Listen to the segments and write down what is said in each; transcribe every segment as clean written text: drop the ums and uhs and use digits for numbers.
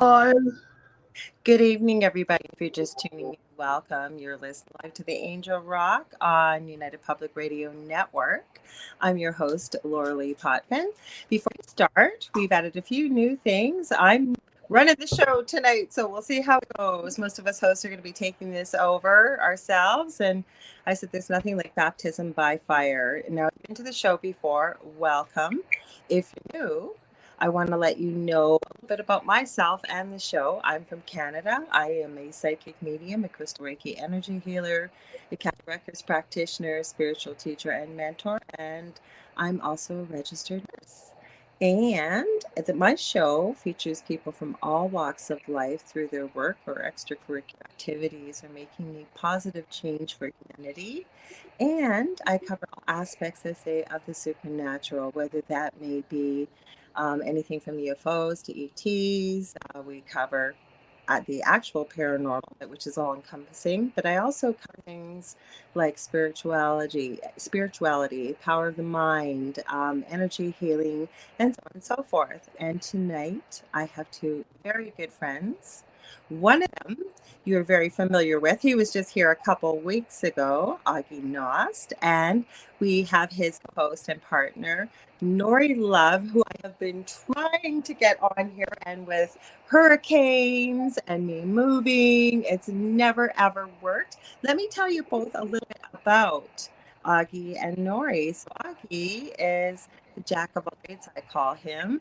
Hi. Good evening, everybody. If you're just tuning in, welcome. You're listening live to the Angel Rock on United Public Radio Network. I'm your host, Lorilei Potvin. Before we start, we've added a few new things. I'm running the show tonight, so we'll see how it goes. Most of us hosts are going to be taking this over ourselves, and I said there's nothing like baptism by fire. Now, if you've been to the show before, welcome. If you're new, I want to let you know a little bit about myself and the show. I'm from Canada. I am a psychic medium, a crystal Reiki energy healer, a Catholic records practitioner, spiritual teacher, and mentor. And I'm also a registered nurse. And my show features people from all walks of life through their work or extracurricular activities or making a positive change for humanity. And I cover all aspects, I say, of the supernatural, whether that may be anything from UFOs to ETs. We cover the actual paranormal, which is all encompassing, but I also cover things like spirituality, power of the mind, energy healing, and so on and so forth. And tonight I have two very good friends. One of them you're very familiar with. He was just here a couple weeks ago, Aage Nost, and we have his host and partner, Nori Love, who I have been trying to get on here, and with hurricanes and me moving, it's never ever worked. Let me tell you both a little bit about Aage and Nori. So Aage is the jack of all trades, I call him.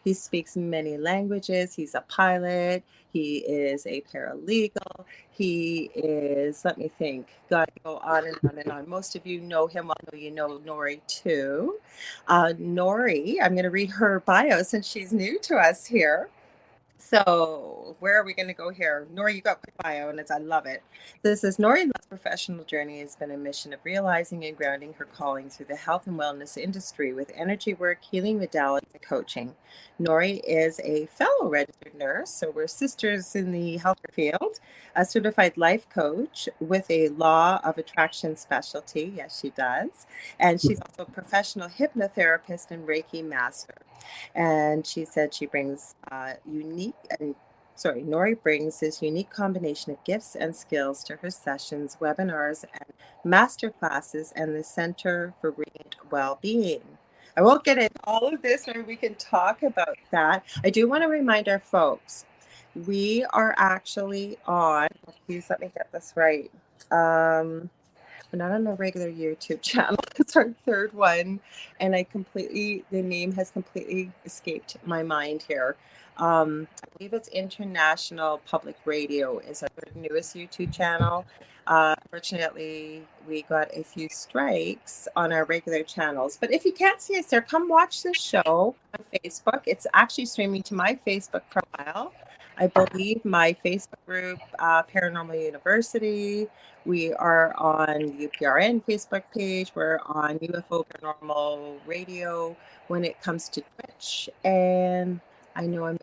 He speaks many languages. He's a pilot. He is a paralegal. He is, let me think, got to go on and on and on. Most of you know him. I know you know Nori too. Nori, I'm going to read her bio since she's new to us here. So where are we going to go here? Nori, you got my bio, and I love it. This is Nori Love's professional journey has been a mission of realizing and grounding her calling through the health and wellness industry with energy work, healing modalities, and coaching. Nori is a fellow registered nurse, so we're sisters in the healthcare field, a certified life coach with a law of attraction specialty. Yes, she does. And she's also a professional hypnotherapist and Reiki master. And she said she brings Nori brings this unique combination of gifts and skills to her sessions, webinars, and master classes and the Center for Radiant Well-Being. I won't get into all of this, maybe we can talk about that. I do want to remind our folks, we are actually on, please let me get this right. We're not on a regular YouTube channel. It's our third one. And the name has completely escaped my mind here. I believe it's International Public Radio is our newest YouTube channel. Fortunately, we got a few strikes on our regular channels. But if you can't see us there, come watch the show on Facebook. It's actually streaming to my Facebook profile. I believe my Facebook group, Paranormal University. We are on UPRN Facebook page. We're on UFO Paranormal Radio when it comes to Twitch. And I don't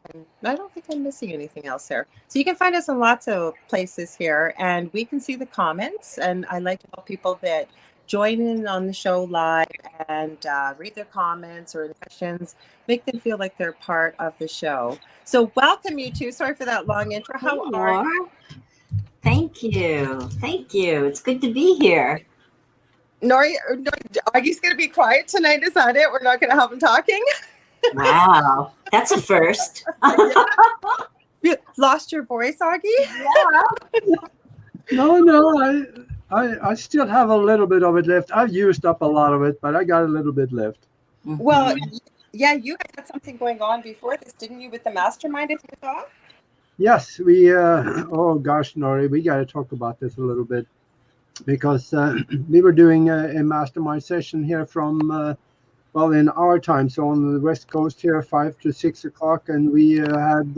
think I'm missing anything else there. So you can find us in lots of places here, and we can see the comments. And I like to tell people that join in on the show live and read their comments or questions, make them feel like they're part of the show. So welcome, you two. Sorry for that long intro. How are you? Thank you. Thank you. It's good to be here. Nori, Augie's going to be quiet tonight. Is that it? We're not going to have him talking? Wow. That's a first. You lost your voice, Aage? Yeah. No, I still have a little bit of it left. I've used up a lot of it, but I got a little bit left. Well, yeah, you guys had something going on before this, didn't you, with the mastermind, if you saw? Yes, we, oh gosh, Nori, we got to talk about this a little bit because we were doing a mastermind session here from, in our time, so on the West Coast here, 5 to 6 o'clock, and we had,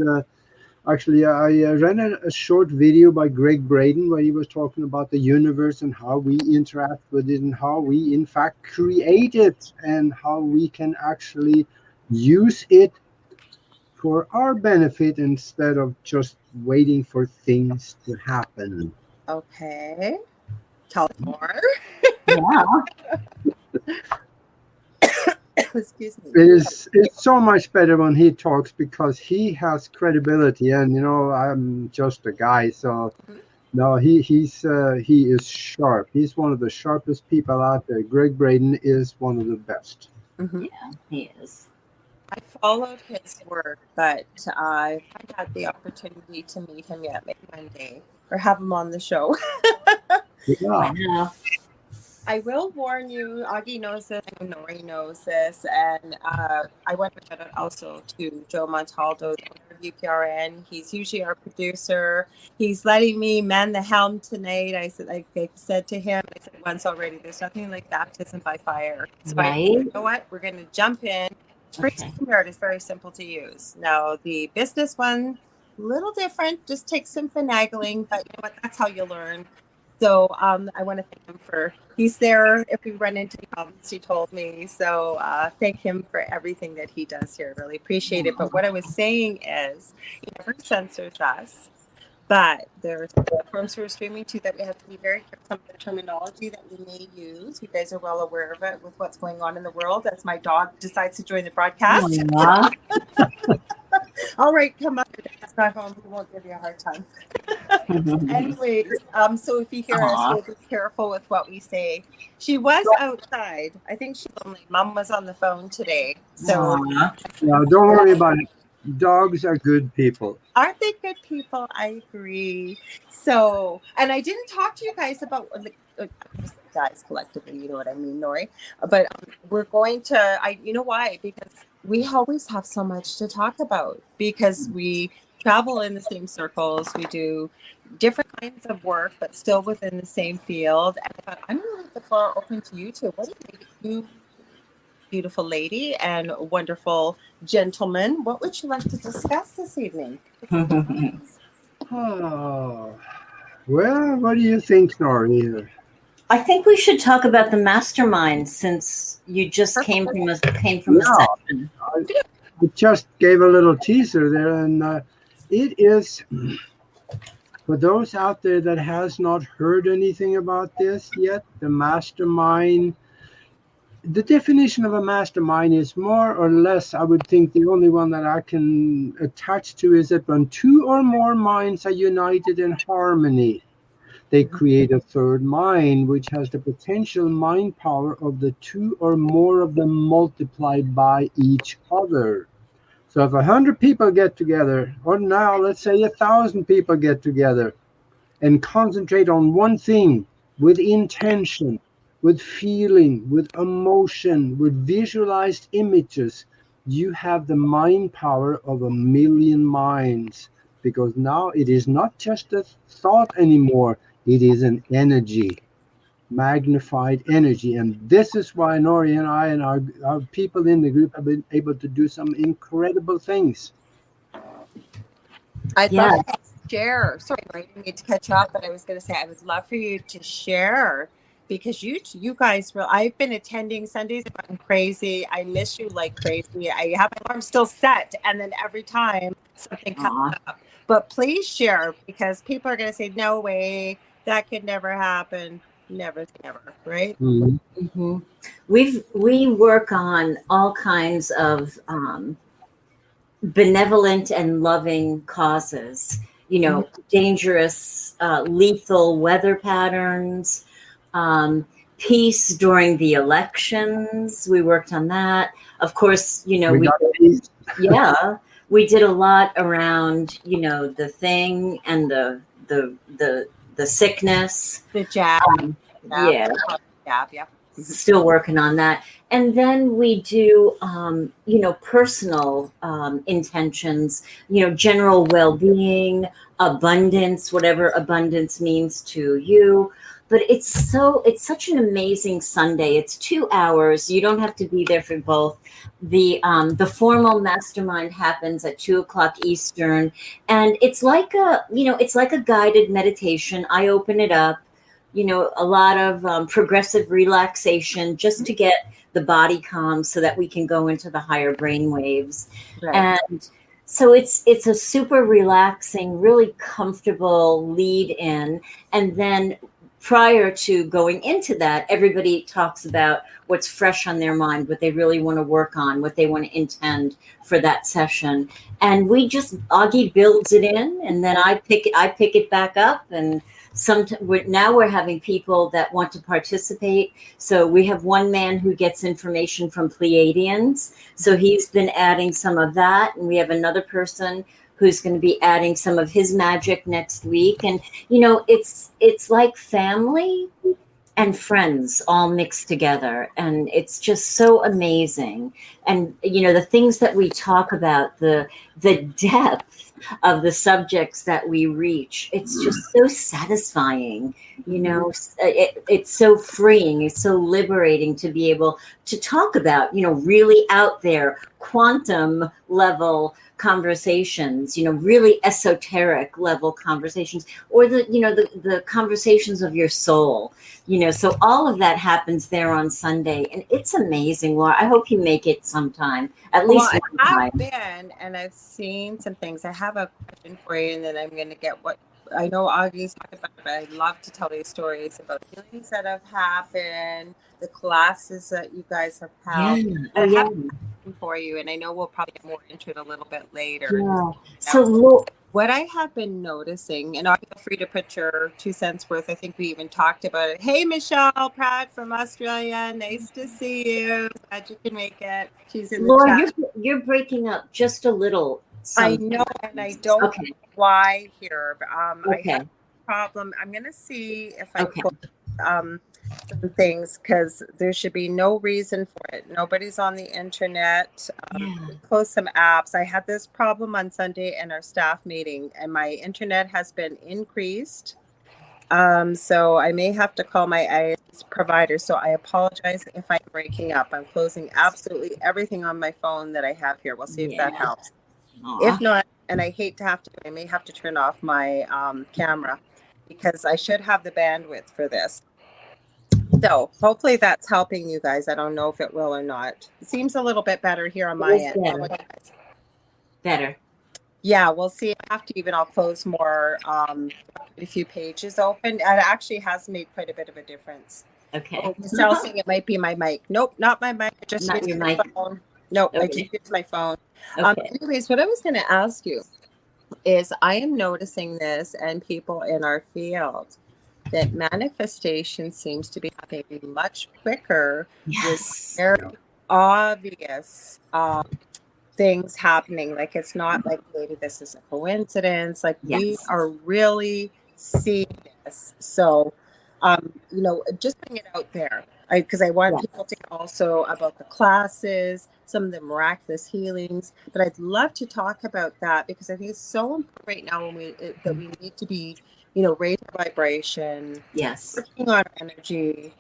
actually, I ran a short video by Greg Braden where he was talking about the universe and how we interact with it and how we, in fact, create it and how we can actually use it for our benefit instead of just waiting for things to happen. Okay. Tell us more. Yeah. Excuse me. It's so much better when he talks because he has credibility, and I'm just a guy, so no, he is sharp. He's one of the sharpest people out there. Greg Braden is one of the best. Mm-hmm. Yeah, he is. I followed his work, but I haven't had the opportunity to meet him yet. Maybe one day, or have him on the show. Yeah. Wow. I will warn you, Aage knows this, I know Nori knows this, and I want to shout out also to Joe Montaldo, the owner of UPRN. He's usually our producer. He's letting me man the helm tonight. I said to him, I said once already, there's nothing like baptism by fire. So Right. you know what? We're going to jump in. Free StreamYard is very simple to use. Now, the business one, a little different, just takes some finagling, but you know what? That's how you learn. So I want to thank him he's there if we run into problems, he told me. So thank him for everything that he does here. Really appreciate it. But what I was saying is he never censors us. But there's platforms for streaming too that we have to be very careful of the terminology that we may use. You guys are well aware of it with what's going on in the world as my dog decides to join the broadcast. All right, come up. It's not home. We won't give you a hard time. Anyways, so if you hear us, we'll be careful with what we say. She was outside. I think she's lonely. Mom was on the phone today. So no, don't worry about it. Dogs are good people. Aren't they good people? I agree. So, and I didn't talk to you guys about guys collectively, you know what I mean, Nori. But we're going to, you know why? Because we always have so much to talk about because we travel in the same circles. We do different kinds of work, but still within the same field. And I thought, I'm going to leave the floor open to you two. What do you think? You beautiful lady and wonderful gentleman, what would you like to discuss this evening? Oh, well, what do you think, Nori? I think we should talk about the mastermind since you just came from a session. I just gave a little teaser there, and it is for those out there that has not heard anything about this yet. The mastermind. The definition of a mastermind is more or less, I would think, the only one that I can attach to is that when two or more minds are united in harmony, they create a third mind, which has the potential mind power of the two or more of them multiplied by each other. So if 100 people get together, or now let's say 1,000 people get together and concentrate on one thing with intention, with feeling, with emotion, with visualized images, you have the mind power of 1,000,000 minds, because now it is not just a thought anymore, it is an energy, magnified energy. And this is why Nori and I and our people in the group have been able to do some incredible things. I'd love to share. Sorry, I didn't need to catch up, but I was going to say I would love for you to share because you guys I've been attending Sundays. I've gone crazy. I miss you like crazy. I have my alarm still set, and then every time something comes up. But please share because people are going to say, "No way, that could never happen." Never, right? Mm-hmm. We work on all kinds of benevolent and loving causes. You know, dangerous, lethal weather patterns. Peace during the elections. We worked on that. Of course, you know, we did a lot around, you know, the thing and the sickness. The jab. Yeah. Still working on that. And then we do, you know, personal intentions, you know, general well-being, abundance, whatever abundance means to you. But it's such an amazing Sunday. It's 2 hours. You don't have to be there for both. The formal mastermind happens at 2:00 Eastern, and it's like a guided meditation. I open it up, you know, a lot of progressive relaxation just to get the body calm so that we can go into the higher brain waves. Right. And so it's a super relaxing, really comfortable lead in, and then prior to going into that, everybody talks about what's fresh on their mind, what they really want to work on, what they want to intend for that session. And we just, Aage builds it in, and then I pick it back up. And now we're having people that want to participate. So we have one man who gets information from Pleiadians. So he's been adding some of that. And we have another person who's going to be adding some of his magic next week. And, it's like family and friends all mixed together. And it's just so amazing. And, the things that we talk about, the depth of the subjects that we reach, it's just so satisfying. It's so freeing. It's so liberating to be able to talk about, really out there, quantum level conversations, really esoteric level conversations, or the conversations of your soul, so all of that happens there on Sunday, and it's amazing, Laura. I hope you make it sometime, at least one I time. have been, and I've seen some things. I have a question for you, and then I'm going to get what I know Aage's talking about, but I love to tell these stories about healings that have happened, the classes that you guys have had. Yeah. For you, and I know we'll probably get more into it a little bit later. Yeah. So what I have been noticing, and feel free to put your 2 cents worth. I think we even talked about it. Hey, Michelle Pratt from Australia, nice to see you. Glad you can make it. She's in the Laura, chat. you're breaking up just a little. I know, and I don't know why here. But, I have a problem. I'm going to see if I put some things, because there should be no reason for it. Nobody's on the internet. Close some apps. I had this problem on Sunday in our staff meeting, and my internet has been increased. So I may have to call my IS provider. So I apologize if I'm breaking up. I'm closing absolutely everything on my phone that I have here. We'll see if that helps. If not, and I hate to have to, I may have to turn off my camera, because I should have the bandwidth for this. So hopefully that's helping you guys. I don't know if it will or not. It seems a little bit better here on my end. Better. Yeah, we'll see. I'll close more, a few pages open. It actually has made quite a bit of a difference. Okay. Oh, Michelle saying it might be my mic. Nope, not my mic. I just Not used your my mic. phone. Nope, I just used my phone. Okay. Anyways, what I was going to ask you is, I am noticing this, and people in our field, that manifestation seems to be happening much quicker. Yes. With very obvious things happening. Like, it's not like maybe this is a coincidence. Like, we are really seeing this. So, just putting it out there. Because I want people to also about the classes, some of the miraculous healings. But I'd love to talk about that, because I think it's so important right now that we need to be, raise our vibration. Yes. Working on our energy,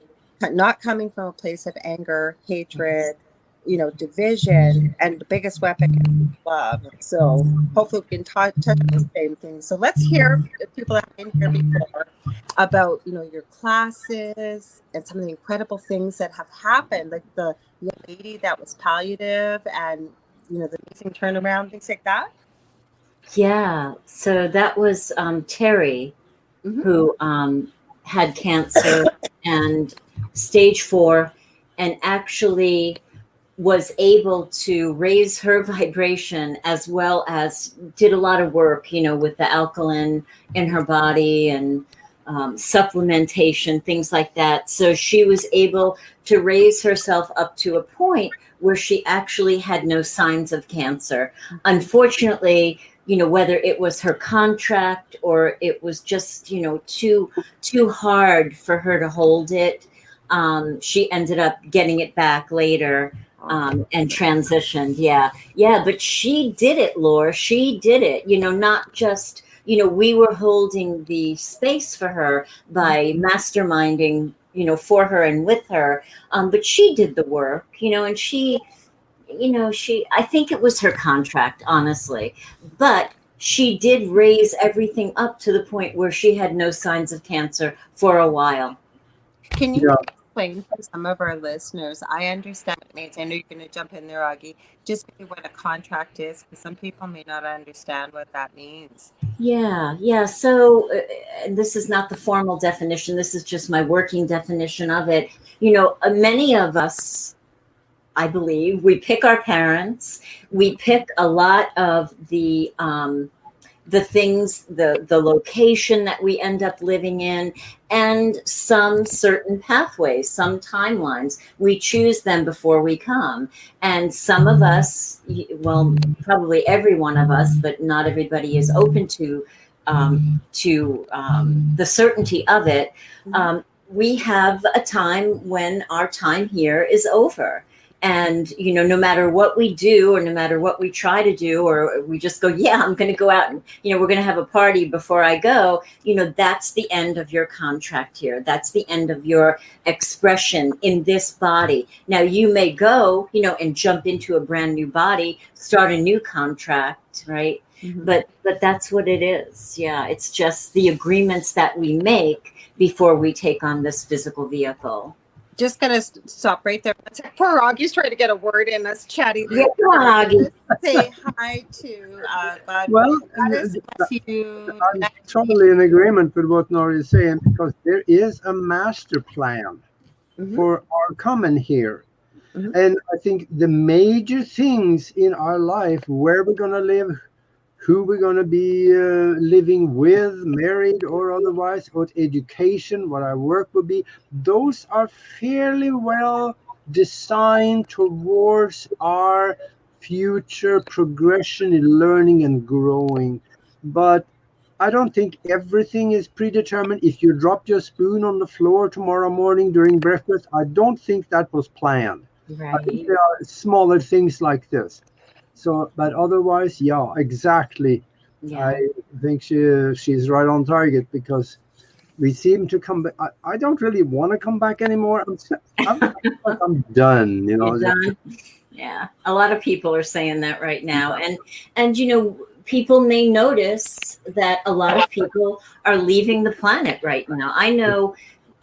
not coming from a place of anger, hatred, division, and the biggest weapon is love. So hopefully we can touch on the same things. So let's hear people that have been here before about, your classes and some of the incredible things that have happened, like the young lady that was palliative, and, the amazing turnaround, things like that. Yeah. So that was Terry, who had cancer and stage 4, and actually was able to raise her vibration, as well as did a lot of work, with the alkaline in her body and supplementation, things like that. So she was able to raise herself up to a point where she actually had no signs of cancer. Unfortunately, whether it was her contract or it was just, too hard for her to hold it, she ended up getting it back later. And transitioned. Yeah. But she did it, Laura. She did it, not just, we were holding the space for her by masterminding, for her and with her. But she did the work, and she, I think it was her contract, honestly, but she did raise everything up to the point where she had no signs of cancer for a while. Can you explain for some of our listeners? I understand what it means. I know you're going to jump in there, Aage. Just maybe what a contract is, because some people may not understand what that means. Yeah. So this is not the formal definition. This is just my working definition of it. Many of us, I believe, we pick our parents. We pick a lot of the things, the location that we end up living in, and some certain pathways, some timelines. We choose them before we come. And some of us, well, probably every one of us, but not everybody is open to the certainty of it. We have a time when our time here is over. And, no matter what we do, or no matter what we try to do, or we just go, yeah, I'm going to go out and, we're going to have a party before I go, that's the end of your contract here. That's the end of your expression in this body. Now you may go, and jump into a brand new body, start a new contract, right? Mm-hmm. But that's what it is. Yeah. It's just the agreements that we make before we take on this physical vehicle. Just gonna stop right there. Poor Aage's trying to get a word in. Us chatty. Yeah, Aage. Say hi to God. Well, I'm totally in agreement with what Nori is saying, because there is a master plan for our coming here. And I think the major things in our life, where we're going to live, who we're going to be living with, married or otherwise, what education, what our work will be, those are fairly well designed towards our future progression in learning and growing. But I don't think everything is predetermined. If you drop your spoon on the floor tomorrow morning during breakfast, I don't think that was planned. Right. I think there are smaller things like this. So, but otherwise, yeah, exactly. Yeah. I think she's right on target, because we seem to come back. I don't really want to come back anymore. I'm done. You're done? Yeah, a lot of people are saying that right now, and people may notice that a lot of people are leaving the planet right now. I know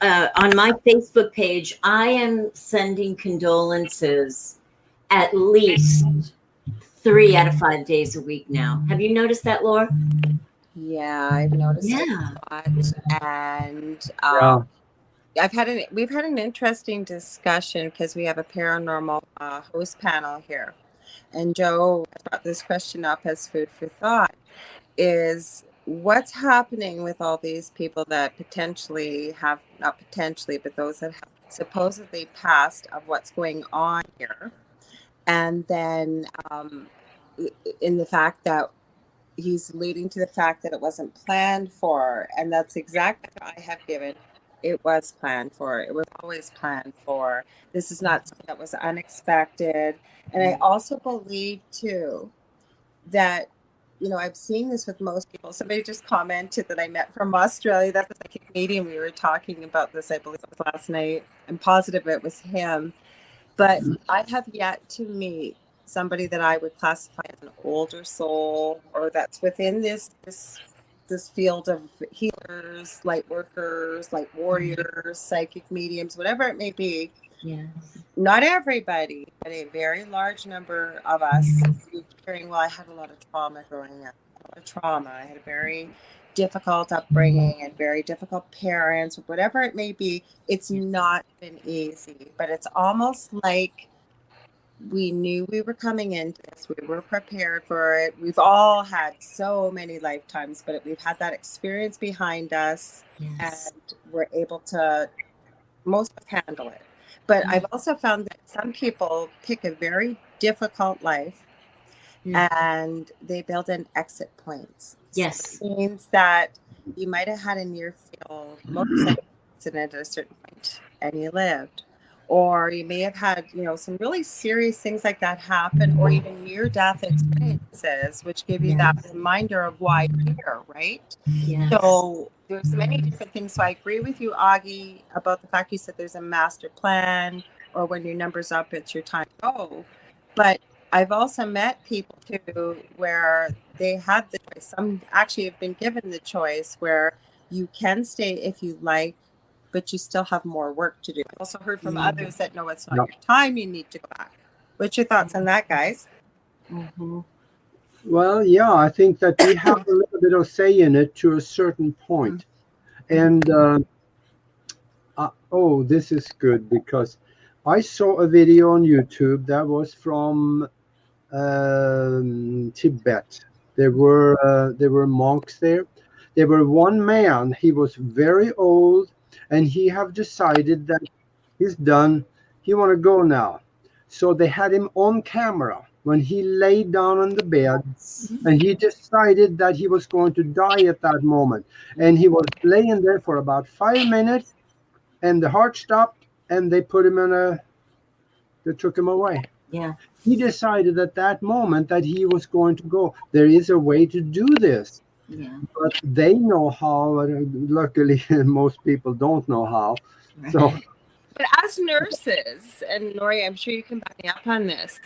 on my Facebook page, I am sending condolences at least 3 out of 5 days a week now. Have you noticed that, Laura? Yeah, I've noticed it a lot. And we've had an interesting discussion, because we have a paranormal host panel here. And Joe brought this question up as food for thought, is what's happening with all these people that potentially have, not potentially, but those that have supposedly passed, of what's going on here. And then in the fact that he's alluding to the fact that it wasn't planned for, and that's exactly what I have given. It was planned for. It was always planned for. This is not something that was unexpected. And I also believe too that, I'm seeing this with most people. Somebody just commented that I met from Australia. That's the psychic medium. We were talking about this, I believe it was last night. I'm positive it was him. But I have yet to meet somebody that I would classify as an older soul, or that's within this field of healers, light workers, light warriors, psychic mediums, whatever it may be. Yes. Not everybody, but a very large number of us carrying, well, I had a lot of trauma growing up. I had a very difficult upbringing and very difficult parents, whatever it may be. It's not been easy, but it's almost like we knew we were coming into this. We were prepared for it. We've all had so many lifetimes, but we've had that experience behind us. Yes. And we're able to, most of us, handle it. But I've also found that some people pick a very difficult life and they build in exit points. Yes. So it means that you might have had a near-fatal motorcycle accident at a certain point and you lived. Or you may have had, some really serious things like that happen, or even near-death experiences, which give you that reminder of why you're here, right? Yes. So there's many different things. So I agree with you, Aage, about the fact you said there's a master plan, or when your number's up, it's your time to go. But I've also met people too where they had the choice. Some actually have been given the choice where you can stay if you like but you still have more work to do. I've also heard from others that no, it's not Yep. your time, you need to go back. What's your thoughts on that, guys? Mm-hmm. Well, yeah, I think that we have a little bit of say in it to a certain point. And oh, this is good because I saw a video on YouTube that was from Tibet. There were monks there. There were one man. He was very old, and he have decided that he's done. He want to go now. So they had him on camera when he lay down on the bed, and he decided that he was going to die at that moment. And he was laying there for about 5 minutes, and the heart stopped, and they put him they took him away. Yeah. He decided at that moment that he was going to go. There is a way to do this. Yeah. But they know how. Luckily, most people don't know how. Right. So, but as nurses, and Nori, I'm sure you can back me up on this,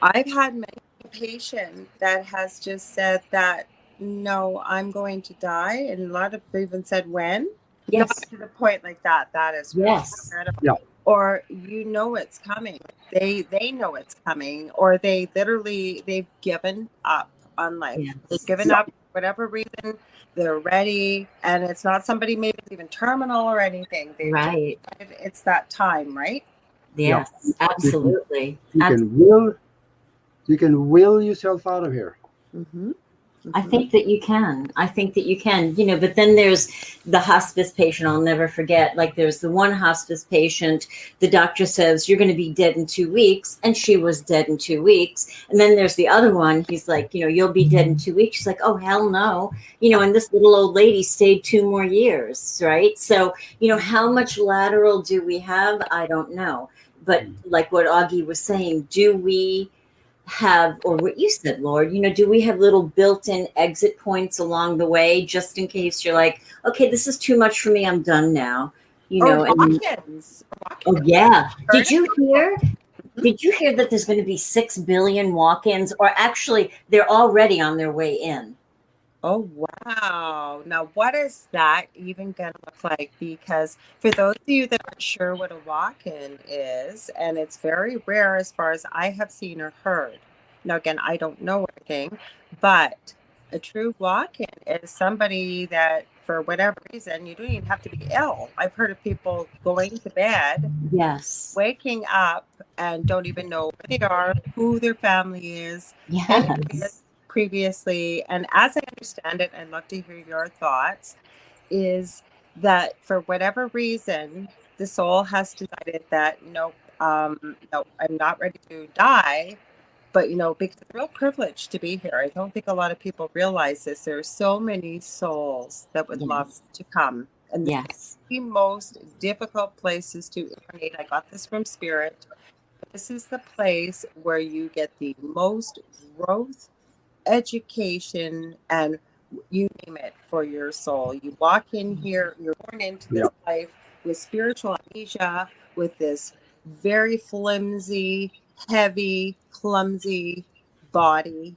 I've had many patients that has just said that, no, I'm going to die. And a lot of people even said when. Yes. Not to the point like that. That is Yes. incredible. Yeah. Or you know it's coming. They know it's coming. Or they've given up on life. Yes. They've given up for whatever reason. They're ready, and it's not somebody maybe even terminal or anything. Right. It's that time, right? Yes, absolutely. you can will yourself out of here. Mm-hmm. I think that you can. I think that you can, but then there's the hospice patient. I'll never forget. Like there's the one hospice patient, the doctor says, you're going to be dead in 2 weeks. And she was dead in 2 weeks. And then there's the other one. He's like, you'll be dead in 2 weeks. She's like, oh, hell no. And this little old lady stayed 2 more years. Right. So, how much lateral do we have? I don't know. But like what Aage was saying, do we have, or what you said, Lord, do we have little built-in exit points along the way, just in case you're like, okay, this is too much for me, I'm done now, walk-ins. Oh yeah. Did you hear that there's going to be 6 billion walk-ins, or actually they're already on their way in? Oh, wow. Now, what is that even going to look like? Because for those of you that aren't sure what a walk-in is, and it's very rare as far as I have seen or heard. Now, again, I don't know anything, but a true walk-in is somebody that, for whatever reason, you don't even have to be ill. I've heard of people going to bed, yes, waking up, and don't even know where they are, who their family is, yes, previously. And as I understand it, I'd love to hear your thoughts, is that for whatever reason, the soul has decided that, no, I'm not ready to die. But, because it's a real privilege to be here. I don't think a lot of people realize this. There are so many souls that would love to come. And the most difficult places to incarnate, I got this from Spirit. This is the place where you get the most growth, education, and you name it for your soul. You walk in here, you're born into this life with spiritual amnesia, with this very flimsy, heavy, clumsy body,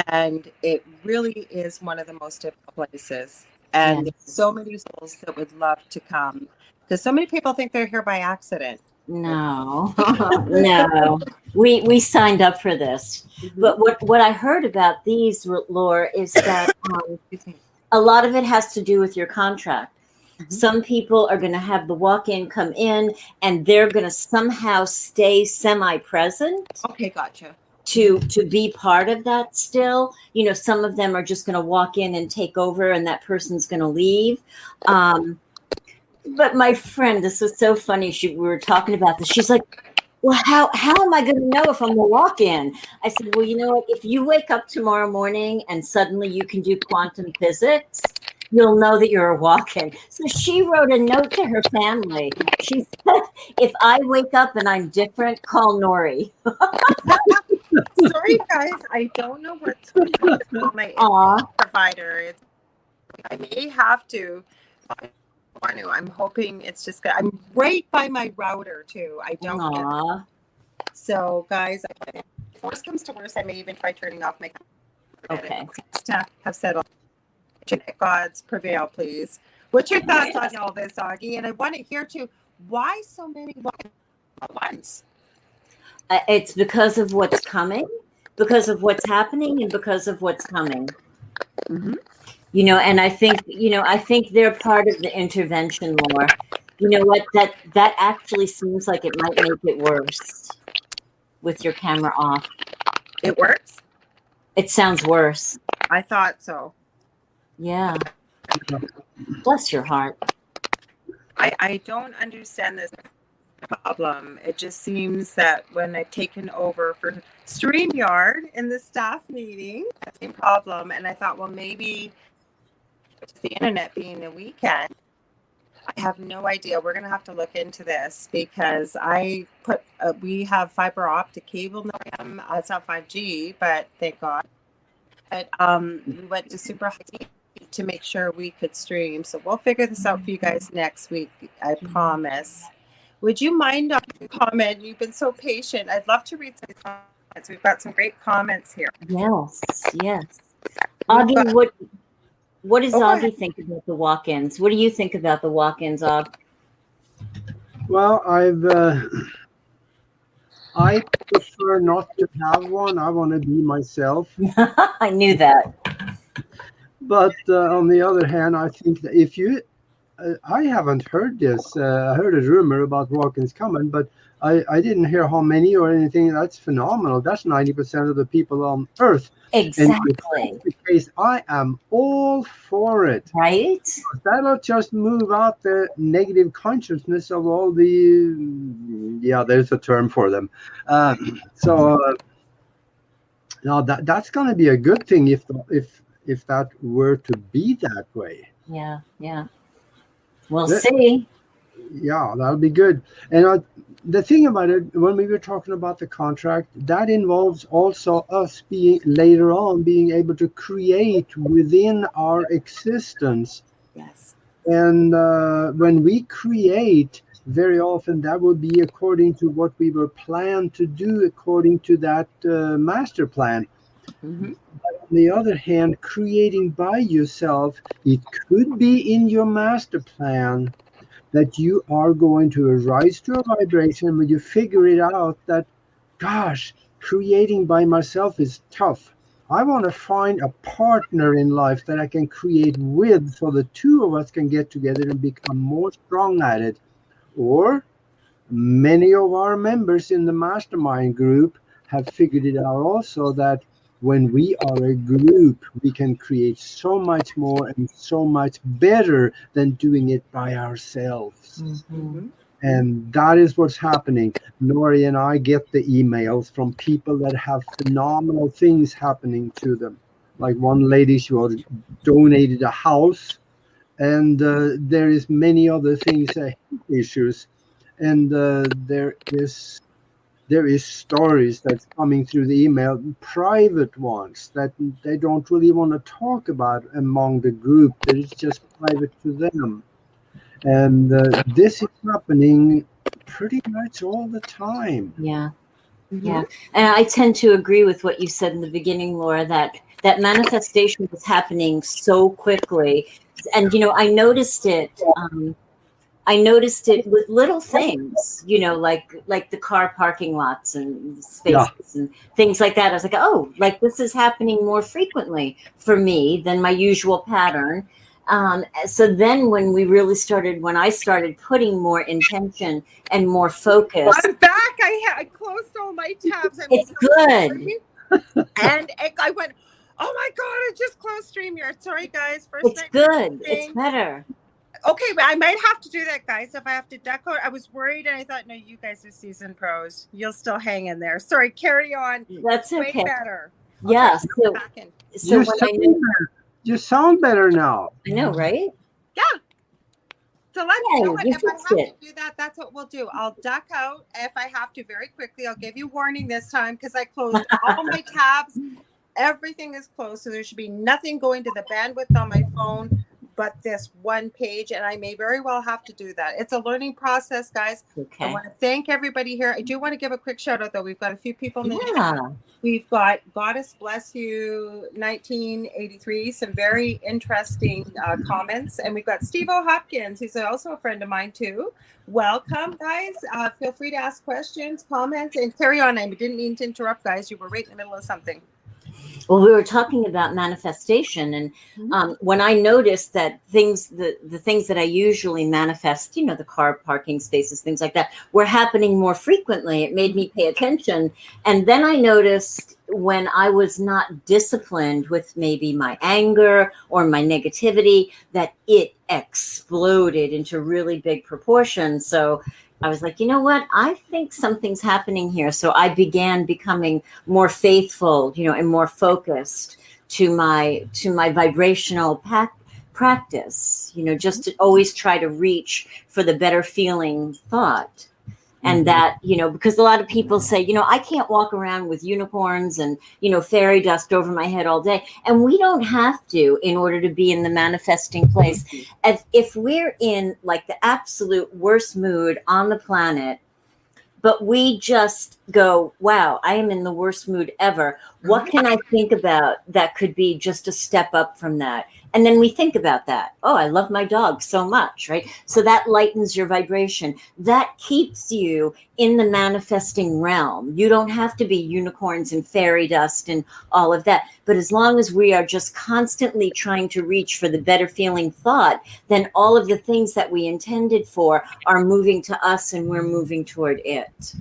and it really is one of the most difficult places. And there's so many souls that would love to come, because so many people think they're here by accident. No, no. We signed up for this. But what I heard about these, Laura, is that a lot of it has to do with your contract. Some people are going to have the walk-in come in, and they're going to somehow stay semi-present. Okay, gotcha. To be part of that still. Some of them are just going to walk in and take over, and that person's going to leave. But my friend, this was so funny. We were talking about this. She's like, well, how am I going to know if I'm a walk-in? I said, well, you know what? If you wake up tomorrow morning and suddenly you can do quantum physics, you'll know that you're a walk-in. So she wrote a note to her family. She said, if I wake up and I'm different, call Nori. Sorry, guys. I don't know what's going on with my provider. I may have to. I'm hoping it's just good. I'm right by my router too. I don't get it. So guys, if worst comes to worst, I may even try turning off my okay. Staff have said, Internet gods prevail, please. What's your thoughts on all this, Aage? And I want to hear too, why so many at once? It's because of what's coming, because of what's happening, and because of what's coming. Mm-hmm. You know, and I think they're part of the intervention, Laura. You know what? That actually seems like it might make it worse with your camera off. It works? It sounds worse. I thought so. Yeah. Bless your heart. I don't understand this problem. It just seems that when I've taken over for StreamYard in the staff meeting, that's the same problem. And I thought, well, maybe it's the internet being a weekend. I have no idea. We're going to have to look into this because we have fiber optic cable now. It's not 5G, but thank God. But we went to super high speed to make sure we could stream. So we'll figure this out for you guys next week. I promise. Would you mind comment? You've been so patient. I'd love to read some comments. We've got some great comments here. Yes, yes. Aage, what does Aage think about the walk-ins? What do you think about the walk-ins, Aage? Well, I prefer not to have one. I want to be myself. I knew that. But on the other hand, I think that if you, I haven't heard this. I heard a rumor about walk-ins coming, but I didn't hear how many or anything. That's phenomenal. That's 90% of the people on Earth. Exactly. And in this case, I am all for it. Right? That'll just move out the negative consciousness of all the, yeah, there's a term for them. Now that's going to be a good thing if that were to be that way. Yeah, yeah. We'll see. Yeah, that'll be good. And the thing about it, when we were talking about the contract, that involves also us later on being able to create within our existence. Yes. And when we create, very often that will be according to what we were planned to do, according to that master plan. Mm-hmm. But on the other hand, creating by yourself, it could be in your master plan that you are going to rise to a vibration when you figure it out that, gosh, creating by myself is tough. I want to find a partner in life that I can create with so the two of us can get together and become more strong at it. Or many of our members in the mastermind group have figured it out also that when we are a group, we can create so much more and so much better than doing it by ourselves. Mm-hmm. And that is what's happening. Nori and I get the emails from people that have phenomenal things happening to them. Like one lady, she was donated a house, and there is many other things, issues. And there is stories that's coming through the email, private ones that they don't really want to talk about among the group, that it's just private to them. And this is happening pretty much all the time. Yeah. Mm-hmm. Yeah. And I tend to agree with what you said in the beginning, Laura, that manifestation was happening so quickly. And, I noticed it. I noticed it with little things, like the car parking lots and spaces and things like that. I was like, oh, like this is happening more frequently for me than my usual pattern. So then when I started putting more intention and more focus. I'm back. I closed all my tabs. It's good. And I went, oh my God, I just closed StreamYard. Sorry, guys. It's good. It's better. Okay, but I might have to do that, guys. If I have to duck out, I was worried, and I thought, no, you guys are seasoned pros. You'll still hang in there. Sorry, carry on. That's way okay. better. Yeah. So you sound better now. I know, right? Yeah. So let's do it. If I have to do that, that's what we'll do. I'll duck out if I have to very quickly. I'll give you warning this time because I closed all my tabs. Everything is closed, so there should be nothing going to the bandwidth on my phone. got this one page, and I may very well have to do that. It's a learning process, guys. Okay. I want to thank everybody here. I do want to give a quick shout out, though. We've got a few people in the chat. Yeah. We've got Goddess Bless You 1983, some very interesting comments. And we've got Steve O. Hopkins, who's also a friend of mine too. Welcome, guys. Feel free to ask questions, comments, and carry on. I didn't mean to interrupt, guys. You were right in the middle of something. Well, we were talking about manifestation, and when I noticed that the things that I usually manifest, you know, the car parking spaces, things like that, were happening more frequently, it made me pay attention. And then I noticed when I was not disciplined with maybe my anger or my negativity, that it exploded into really big proportions. So I was like, you know what? I think something's happening here. So I began becoming more faithful, you know, and more focused to my vibrational practice, you know, just to always try to reach for the better feeling thought. And that, you know, because a lot of people say, you know, I can't walk around with unicorns and, you know, fairy dust over my head all day. And we don't have to in order to be in the manifesting place. As if we're in like the absolute worst mood on the planet, but we just go, wow, I am in the worst mood ever. What can I think about that could be just a step up from that? And then we think about that. Oh, I love my dog so much, right? So that lightens your vibration. That keeps you in the manifesting realm. You don't have to be unicorns and fairy dust and all of that. But as long as we are just constantly trying to reach for the better feeling thought, then all of the things that we intended for are moving to us and we're moving toward it.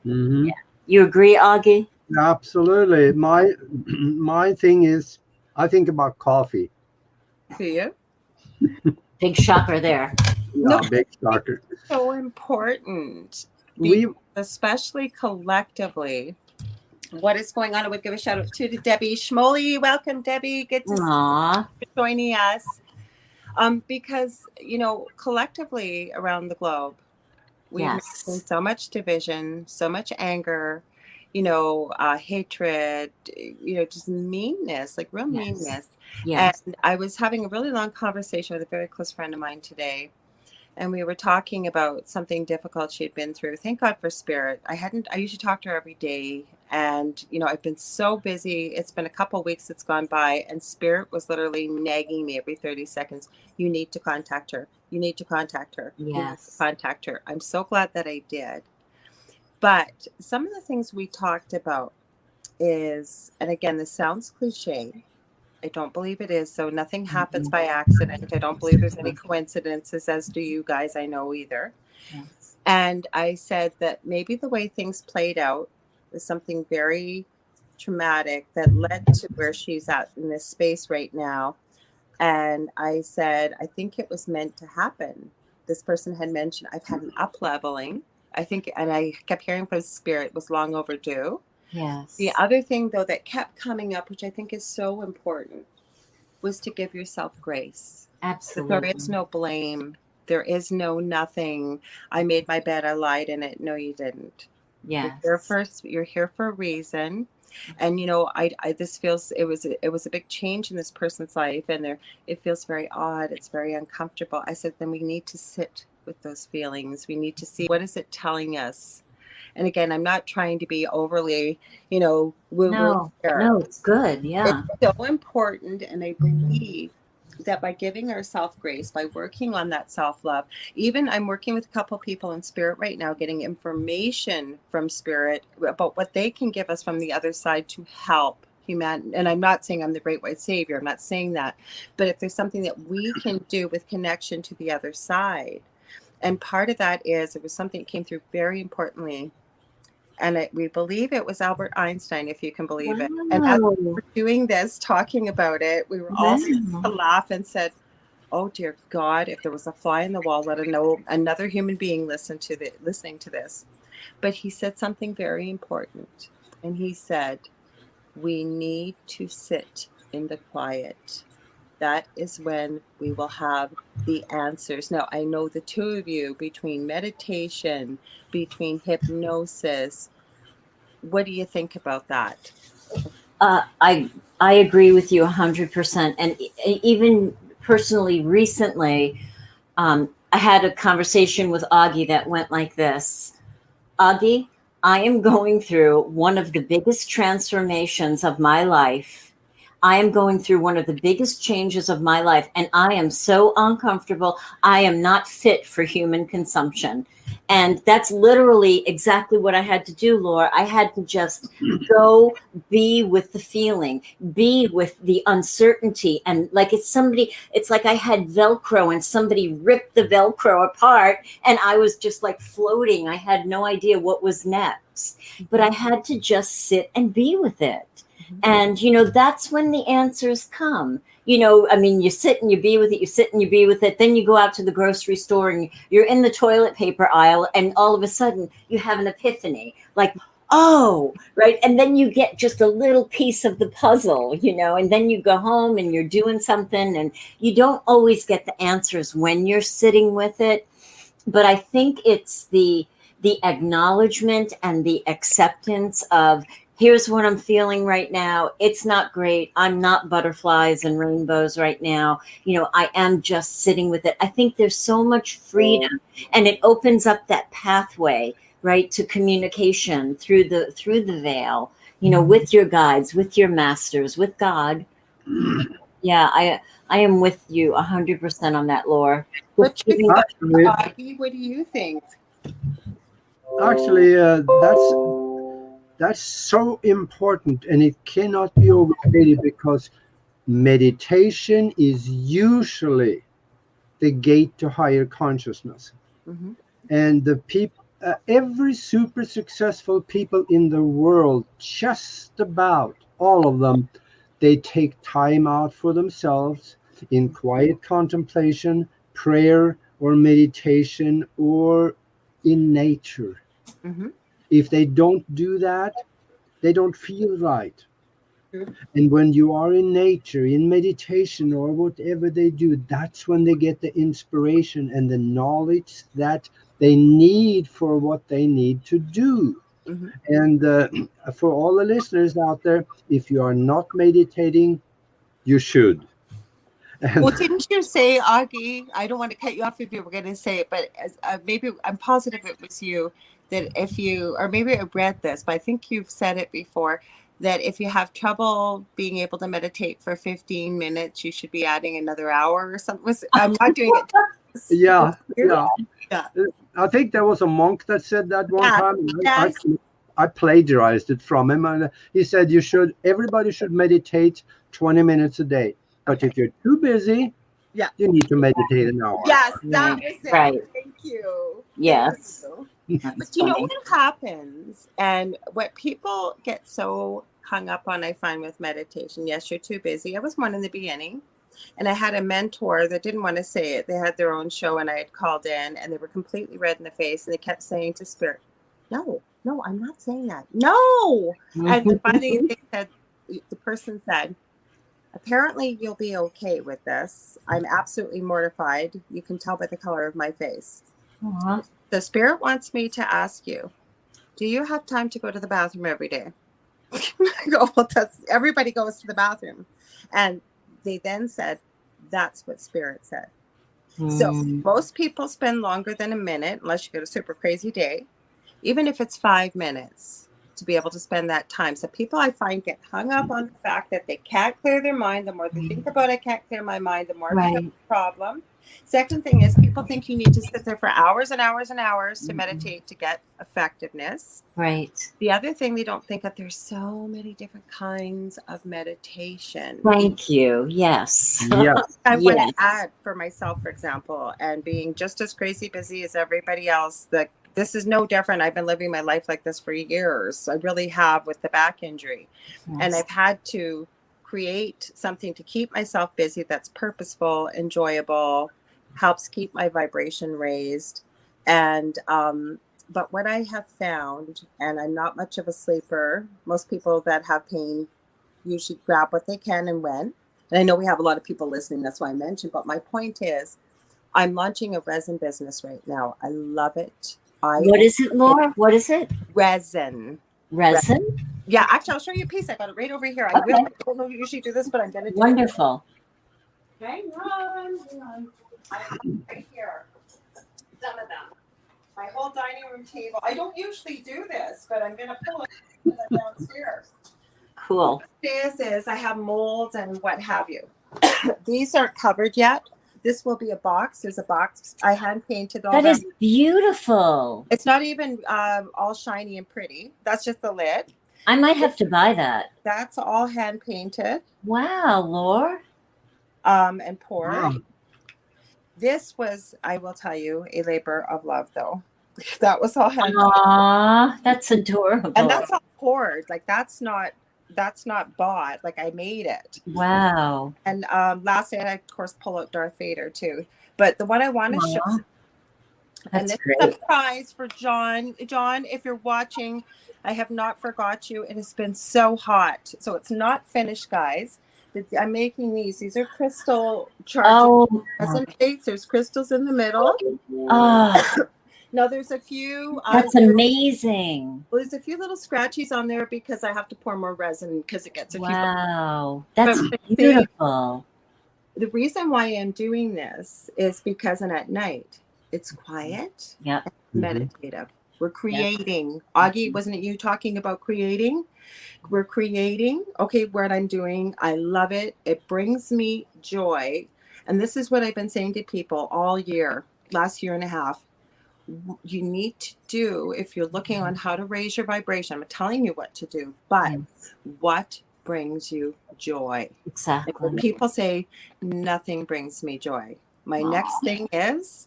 Yeah. You agree, Aage? Absolutely. My thing is, I think about coffee. See you. Big shocker there. Yeah, big shocker. So important. Especially collectively. What is going on? I would give a shout out to Debbie Schmoley. Welcome, Debbie. Good to see you joining us. Because, you know, collectively around the globe, we've seen so much division, so much anger, you know, hatred, you know, just meanness, like real meanness. Yes. And I was having a really long conversation with a very close friend of mine today. And we were talking about something difficult she'd been through. Thank God for Spirit. I usually talk to her every day. And, you know, I've been so busy. It's been a couple of weeks that's gone by. And Spirit was literally nagging me every 30 seconds. You need to contact her. You need to contact her. Yes. You need to contact her. I'm so glad that I did. But some of the things we talked about is, and again, this sounds cliche. I don't believe it is. So nothing happens by accident. I don't believe there's any coincidences, as do you guys. I know either. Yes. And I said that maybe the way things played out is something very traumatic that led to where she's at in this space right now. And I said, I think it was meant to happen. This person had mentioned, I've had an up-leveling. I think, and I kept hearing from Spirit, was long overdue. Yes. The other thing, though, that kept coming up, which I think is so important, was to give yourself grace. Absolutely. There is no blame. There is no nothing. I made my bed. I lied in it. No, you didn't. Yes. You're here for a reason. And, you know, this feels, it was a big change in this person's life, and it feels very odd. It's very uncomfortable. I said, then we need to sit with those feelings. We need to see, what is it telling us? And again, I'm not trying to be overly, you know, no, it's good. Yeah. It's so important. And I believe that by giving ourselves grace, by working on that self-love, even I'm working with a couple people in Spirit right now, getting information from Spirit about what they can give us from the other side to help humanity. And I'm not saying I'm the great white savior. I'm not saying that. But if there's something that we can do with connection to the other side. And part of that is, it was something that came through very importantly. And we believe it was Albert Einstein, if you can believe it. And as we were doing this, talking about it, we were all to laugh and said, oh, dear God, if there was a fly in the wall, let another human being listening to this. But he said something very important. And he said, we need to sit in the quiet. That is when we will have the answers. Now, I know the two of you, between meditation, between hypnosis, what do you think about that? I agree with you 100%. And even personally recently, I had a conversation with Aage that went like this. Aage, I am going through one of the biggest transformations of my life. I am going through one of the biggest changes of my life, and I am so uncomfortable. I am not fit for human consumption. And that's literally exactly what I had to do, Laura. I had to just go be with the feeling, be with the uncertainty. And like it's like I had Velcro and somebody ripped the Velcro apart and I was just like floating. I had no idea what was next, but I had to just sit and be with it. And, that's when the answers come. I mean, you sit and you be with it, you sit and you be with it. Then you go out to the grocery store and you're in the toilet paper aisle and all of a sudden you have an epiphany like, oh, right. And then you get just a little piece of the puzzle, and then you go home and you're doing something and you don't always get the answers when you're sitting with it. But I think it's the acknowledgement and the acceptance of, here's what I'm feeling right now. It's not great. I'm not butterflies and rainbows right now. I am just sitting with it. I think there's so much freedom and it opens up that pathway, right, to communication through the veil, with your guides, with your masters, with God. Yeah, I am with you 100% on that, Laura. What do you think? Actually, that's so important, and it cannot be overstated, because meditation is usually the gate to higher consciousness. Mm-hmm. And the people, every super successful people in the world, just about all of them, they take time out for themselves in quiet contemplation, prayer, or meditation, or in nature. Mm-hmm. If they don't do that, they don't feel right. Mm-hmm. And when you are in nature, in meditation, or whatever they do, that's when they get the inspiration and the knowledge that they need for what they need to do. Mm-hmm. And for all the listeners out there, if you are not meditating, you should. Well, didn't you say, Aage, I don't want to cut you off if you were going to say it, but maybe I'm positive it was you, that if you, or maybe I read this, but I think you've said it before, that if you have trouble being able to meditate for 15 minutes, you should be adding another hour or something. I'm not doing it. Yeah. I think there was a monk that said that one time. Yes. I plagiarized it from him. And he said everybody should meditate 20 minutes a day. But if you're too busy, you need to meditate an hour. Yes, that was it. Right. Thank you. Yes. But you know what happens, and what people get so hung up on, I find, with meditation, yes, you're too busy. I was one in the beginning, and I had a mentor that didn't want to say it. They had their own show, and I had called in, and they were completely red in the face, and they kept saying to Spirit, no, I'm not saying that. No. And finally the person said, apparently you'll be okay with this. I'm absolutely mortified. You can tell by the color of my face. Uh-huh. The Spirit wants me to ask you, do you have time to go to the bathroom every day? I go, well, everybody goes to the bathroom. And they then said, that's what Spirit said. So most people spend longer than a minute, unless you get a super crazy day, even if it's 5 minutes, to be able to spend that time. So people, I find, get hung up on the fact that they can't clear their mind. The more they think about it, I can't clear my mind, the more it becomes a problem. Second thing is, people think you need to sit there for hours and hours and hours to meditate to get effectiveness. Right. The other thing they don't think that there's so many different kinds of meditation. Thank you. Yes. I want to add for myself, for example, and being just as crazy busy as everybody else, this is no different. I've been living my life like this for years. I really have, with the back injury. Yes. And I've had to create something to keep myself busy that's purposeful, enjoyable, helps keep my vibration raised. And but what I have found, and I'm not much of a sleeper, most people that have pain usually grab what they can and when. And I know we have a lot of people listening, that's why I mentioned, but my point is, I'm launching a resin business right now. I love it. What is it, Laura? What is it? Resin. Resin? Yeah, actually, I'll show you a piece. I got it right over here. I don't usually do this, but I'm going to do Wonderful. Hang on, hang on. I have right here some of them. My whole dining room table. I don't usually do this, but I'm going to pull it because I'm downstairs. Cool. What it is I have molds and what have you. These aren't covered yet. This will be a box. There's a box. I hand painted all That that. is beautiful. It's not even all shiny and pretty. That's just the lid. I might have to buy that. That's all hand painted. Wow, Laura. And poured. Wow. This was, I will tell you, a labor of love, though. That was all hand. Aw, that's adorable. And that's all poured. Like that's not bought. Like I made it. Wow. And last night I of course pull out Darth Vader too. But the one I want to show, and That's this great. is a surprise for John. John, if you're watching, I have not forgot you. It has been so hot. So it's not finished, guys. I'm making these. These are crystal charging resin plates. There's crystals in the middle. Oh, Now there's a few. that's amazing. Well, there's a few little scratchies on there because I have to pour more resin because it gets a few. Wow, that's But beautiful. The reason why I'm doing this is because at night it's quiet, Yeah, meditative. We're creating. Aage, wasn't it you talking about creating? We're creating. Okay, what I'm doing, I love it. It brings me joy. And this is what I've been saying to people all year, last year and a half. You need to do, if you're looking on how to raise your vibration, I'm telling you what to do, but what brings you joy? exactly. Like when people say, nothing brings me joy. My next thing is,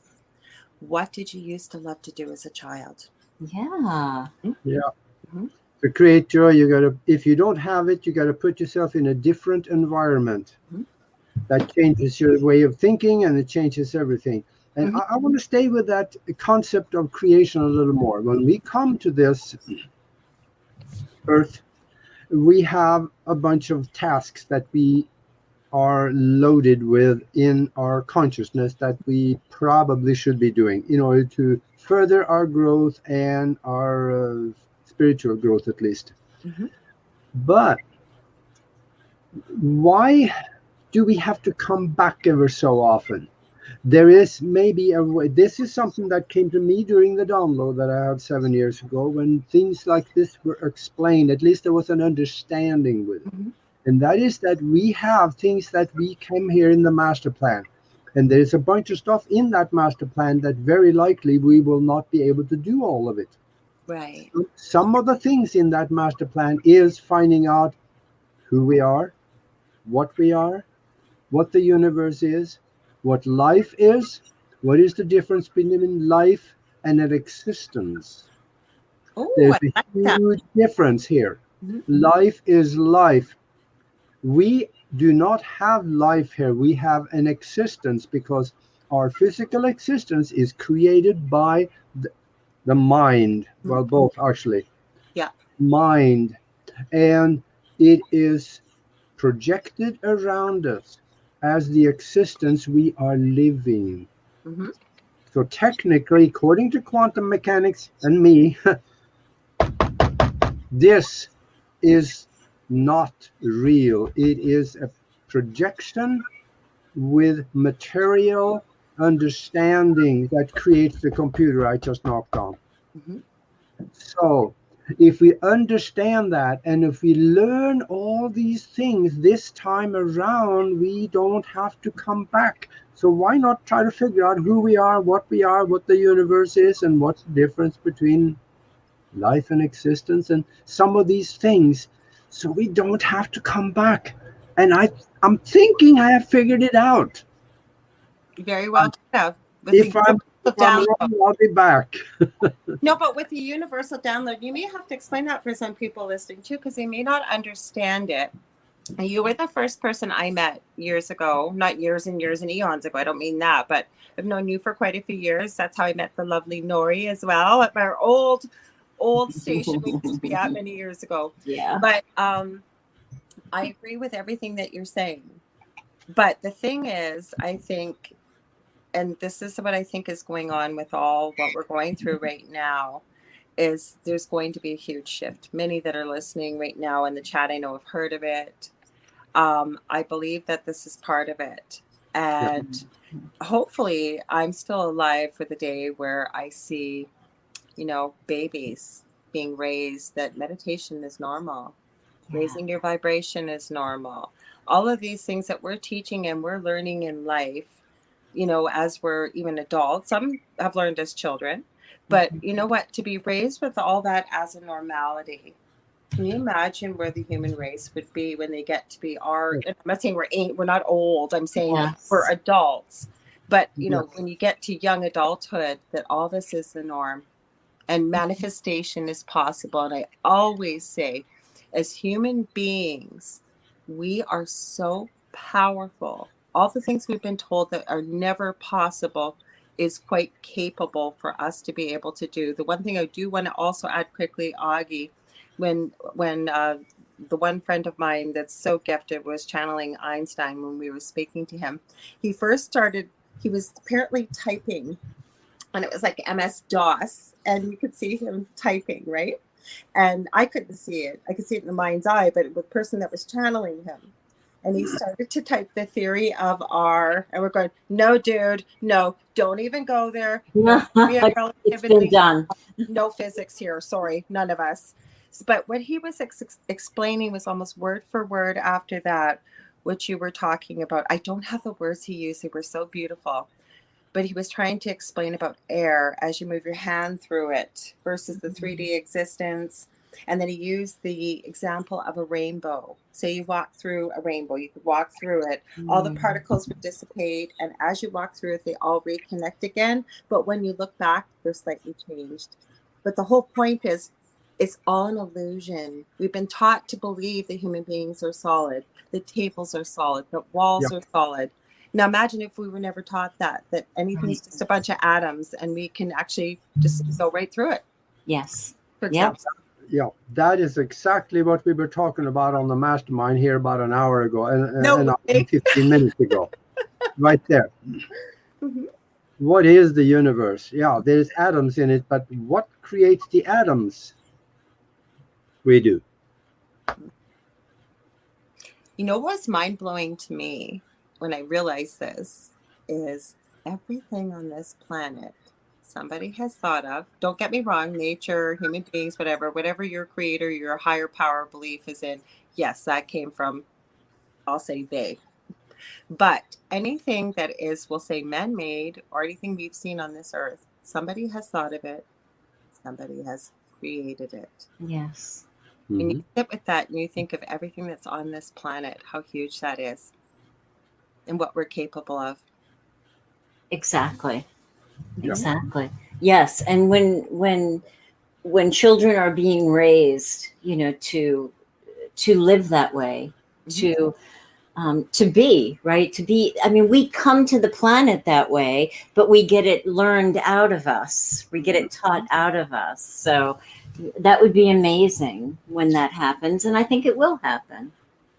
what did you used to love to do as a child? Yeah. Yeah. To create joy, you gotta, if you don't have it, you gotta put yourself in a different environment. That changes your way of thinking and it changes everything. And I want to stay with that concept of creation a little more. When we come to this earth, we have a bunch of tasks that we are loaded with in our consciousness that we probably should be doing in order to further our growth and our spiritual growth, at least. But why do we have to come back ever so often? There is maybe a way. This is something that came to me during the download that I had 7 years ago, when things like this were explained. At least there was an understanding with it. And that is that we have things that we came here in the master plan. And there's a bunch of stuff in that master plan that very likely we will not be able to do all of it. Right. Some of the things in that master plan is finding out who we are, what the universe is, what life is, what is the difference between life and an existence. There's a huge difference here. Life is life. We do not have life here. We have an existence because our physical existence is created by the mind. Well, both actually. Yeah. Mind. And it is projected around us as the existence we are living. So technically, according to quantum mechanics and me, this is not real. It is a projection with material understanding that creates the computer I just knocked on. So if we understand that, and if we learn all these things this time around, we don't have to come back. So why not try to figure out who we are, what the universe is, and what's the difference between life and existence, and some of these things, so we don't have to come back. And I'm thinking I have figured it out. Very well. If I'm wrong, I'll be back. No, but with the universal download, you may have to explain that for some people listening too, because they may not understand it. You were the first person I met years ago, not years and years and eons ago. I don't mean that, but I've known you for quite a few years. That's how I met the lovely Nori as well at our old station we used to be at many years ago. Yeah. But I agree with everything that you're saying. But the thing is, I think, and this is what I think is going on with all what we're going through right now, is there's going to be a huge shift. Many that are listening right now in the chat, I know have heard of it. I believe that this is part of it. And hopefully I'm still alive for the day where I see, babies being raised, that meditation is normal. Yeah. Raising your vibration is normal. All of these things that we're teaching and we're learning in life, as we're even adults. Some have learned as children. But you know what? To be raised with all that as a normality, can you imagine where the human race would be when they get to be I'm not saying we're not old. I'm saying Yes. we're adults. But, Yes. when you get to young adulthood, that all this is the norm and manifestation is possible. And I always say, as human beings, we are so powerful. All the things we've been told that are never possible is quite capable for us to be able to do. The one thing I do want to also add quickly, Aage, when the one friend of mine that's so gifted was channeling Einstein when we were speaking to him, he was apparently typing, and it was like MS-DOS, and you could see him typing, right? And I couldn't see it. I could see it in the mind's eye, but the person that was channeling him. And he started to type the theory of R, and we're going, no, dude, no, don't even go there. No, it's been done. No physics here. Sorry, none of us. But what he was explaining was almost word for word after that, what you were talking about. I don't have the words he used. They were so beautiful. But he was trying to explain about air as you move your hand through it versus the 3D existence. And then he used the example of a rainbow. Say you walk through a rainbow, you could walk through it. All the particles would dissipate. And as you walk through it, they all reconnect again. But when you look back, they're slightly changed. But the whole point is, it's all an illusion. We've been taught to believe that human beings are solid, the tables are solid, that walls are solid. Now imagine if we were never taught that anything's just a bunch of atoms and we can actually just go right through it. Yes. For example. Yeah, that is exactly what we were talking about on the mastermind here about an hour ago and 15 minutes ago. Right there. Mm-hmm. What is the universe? Yeah, there's atoms in it, but what creates the atoms? We do. What's mind-blowing to me when I realized this is everything on this planet somebody has thought of. Don't get me wrong, nature, human beings, whatever your creator, your higher power belief is in, yes, that came from, I'll say they. But anything that is, we'll say, man-made, or anything we've seen on this earth, somebody has thought of it, somebody has created it. Yes. When you sit with that and you think of everything that's on this planet, how huge that is and what we're capable of. Exactly. Yeah. Exactly. Yes. And when children are being raised, to live that way, to be, right? To be, we come to the planet that way, but we get it learned out of us. We get it taught out of us. So that would be amazing when that happens. And I think it will happen.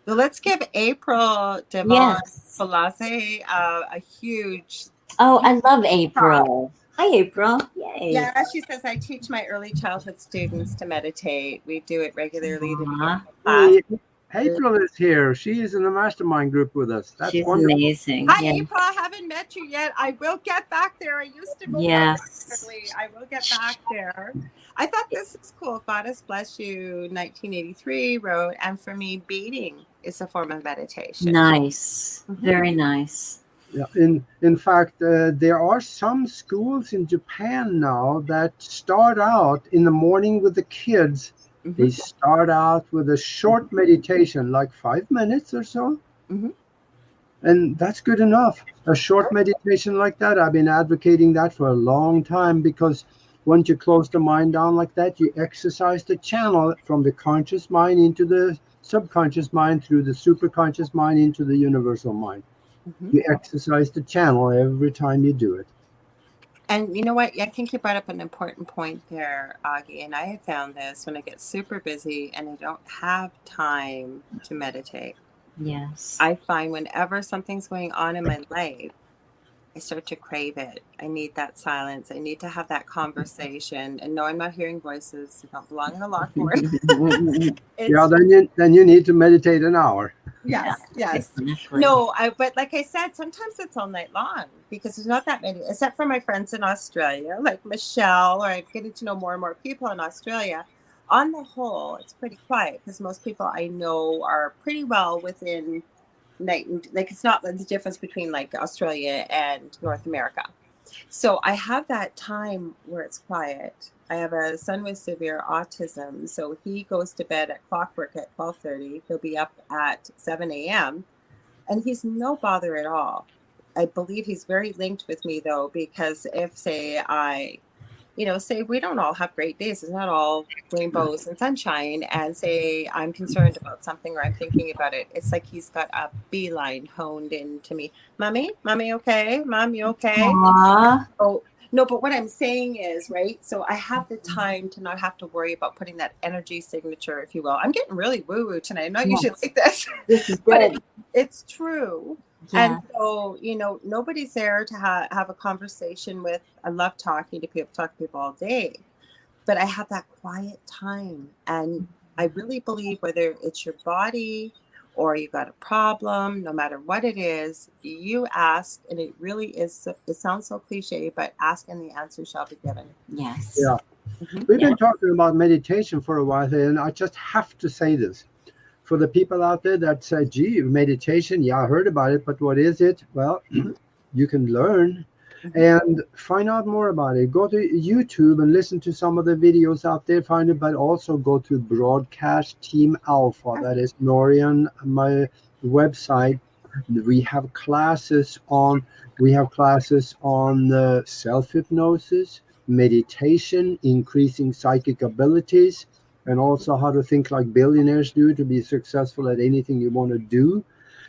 So let's give April Devon Falase a huge. Oh, I love April. Hi, April. Yay. Yeah, she says, I teach my early childhood students to meditate. We do it regularly. April is here. She is in the mastermind group with us. That's She's wonderful. Amazing. Hi, April. I haven't met you yet. I will get back there. I used to move regularly. I will get back there. I thought this is cool. Goddess Bless You, 1983 wrote, and for me, beating is a form of meditation. Nice. Very nice. Yeah. In fact, there are some schools in Japan now that start out in the morning with the kids. They start out with a short meditation, like 5 minutes or so. And that's good enough. A short meditation like that, I've been advocating that for a long time, because once you close the mind down like that, you exercise the channel from the conscious mind into the subconscious mind, through the superconscious mind into the universal mind. You exercise the channel every time you do it. And you know what? I think you brought up an important point there, Aage. And I have found this when I get super busy and I don't have time to meditate. Yes. I find whenever something's going on in my life, I start to crave it. I need that silence. I need to have that conversation. And no, I'm not hearing voices. I don't belong in a lockboard. Yeah, then you need to meditate an hour. Yes, yes. Definitely. No, but like I said, sometimes it's all night long because there's not that many, except for my friends in Australia, like Michelle, or I'm getting to know more and more people in Australia. On the whole, it's pretty quiet because most people I know are pretty well within night and like it's not the difference between like Australia and North America. So I have that time where it's quiet. I have a son with severe autism, so he goes to bed at clockwork at 12:30. He'll be up at 7 a.m. and he's no bother at all. I believe he's very linked with me though, because if say we don't all have great days. It's not all rainbows and sunshine. And say I'm concerned about something or I'm thinking about it. It's like he's got a beeline honed into me. Mommy, okay? Mom, you okay? Aww. Oh, no, but what I'm saying is, right? So I have the time to not have to worry about putting that energy signature, if you will. I'm getting really woo-woo tonight. I'm not usually like this. This is But good. it's true. Yeah. And so, nobody's there to have a conversation with. I love talking to people, talk to people all day, but I have that quiet time. And I really believe whether it's your body or you got a problem, no matter what it is, you ask, and it really is, it sounds so cliche, but ask and the answer shall be given. Yes. Yeah. Mhm. We've been talking about meditation for a while here, and I just have to say this. For the people out there that say, gee, meditation, yeah, I heard about it, but what is it? Well, you can learn and find out more about it. Go to YouTube and listen to some of the videos out there, find it, but also go to Broadcast Team Alpha. That is Nori on my website. We have classes on self-hypnosis, meditation, increasing psychic abilities, and also how to think like billionaires do to be successful at anything you want to do.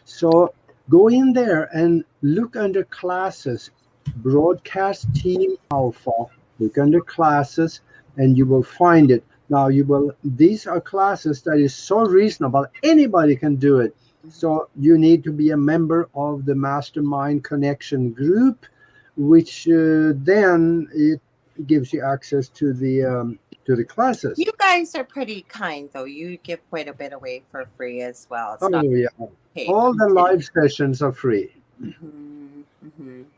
So go in there and look under classes, Broadcast Team Alpha. Look under classes and you will find it. Now these are classes that is so reasonable. Anybody can do it. So you need to be a member of the Mastermind Connection group, which then it gives you access to the classes. You guys are pretty kind, though. You give quite a bit away for free as well. It's Oh not yeah, paid. all the live sessions are free.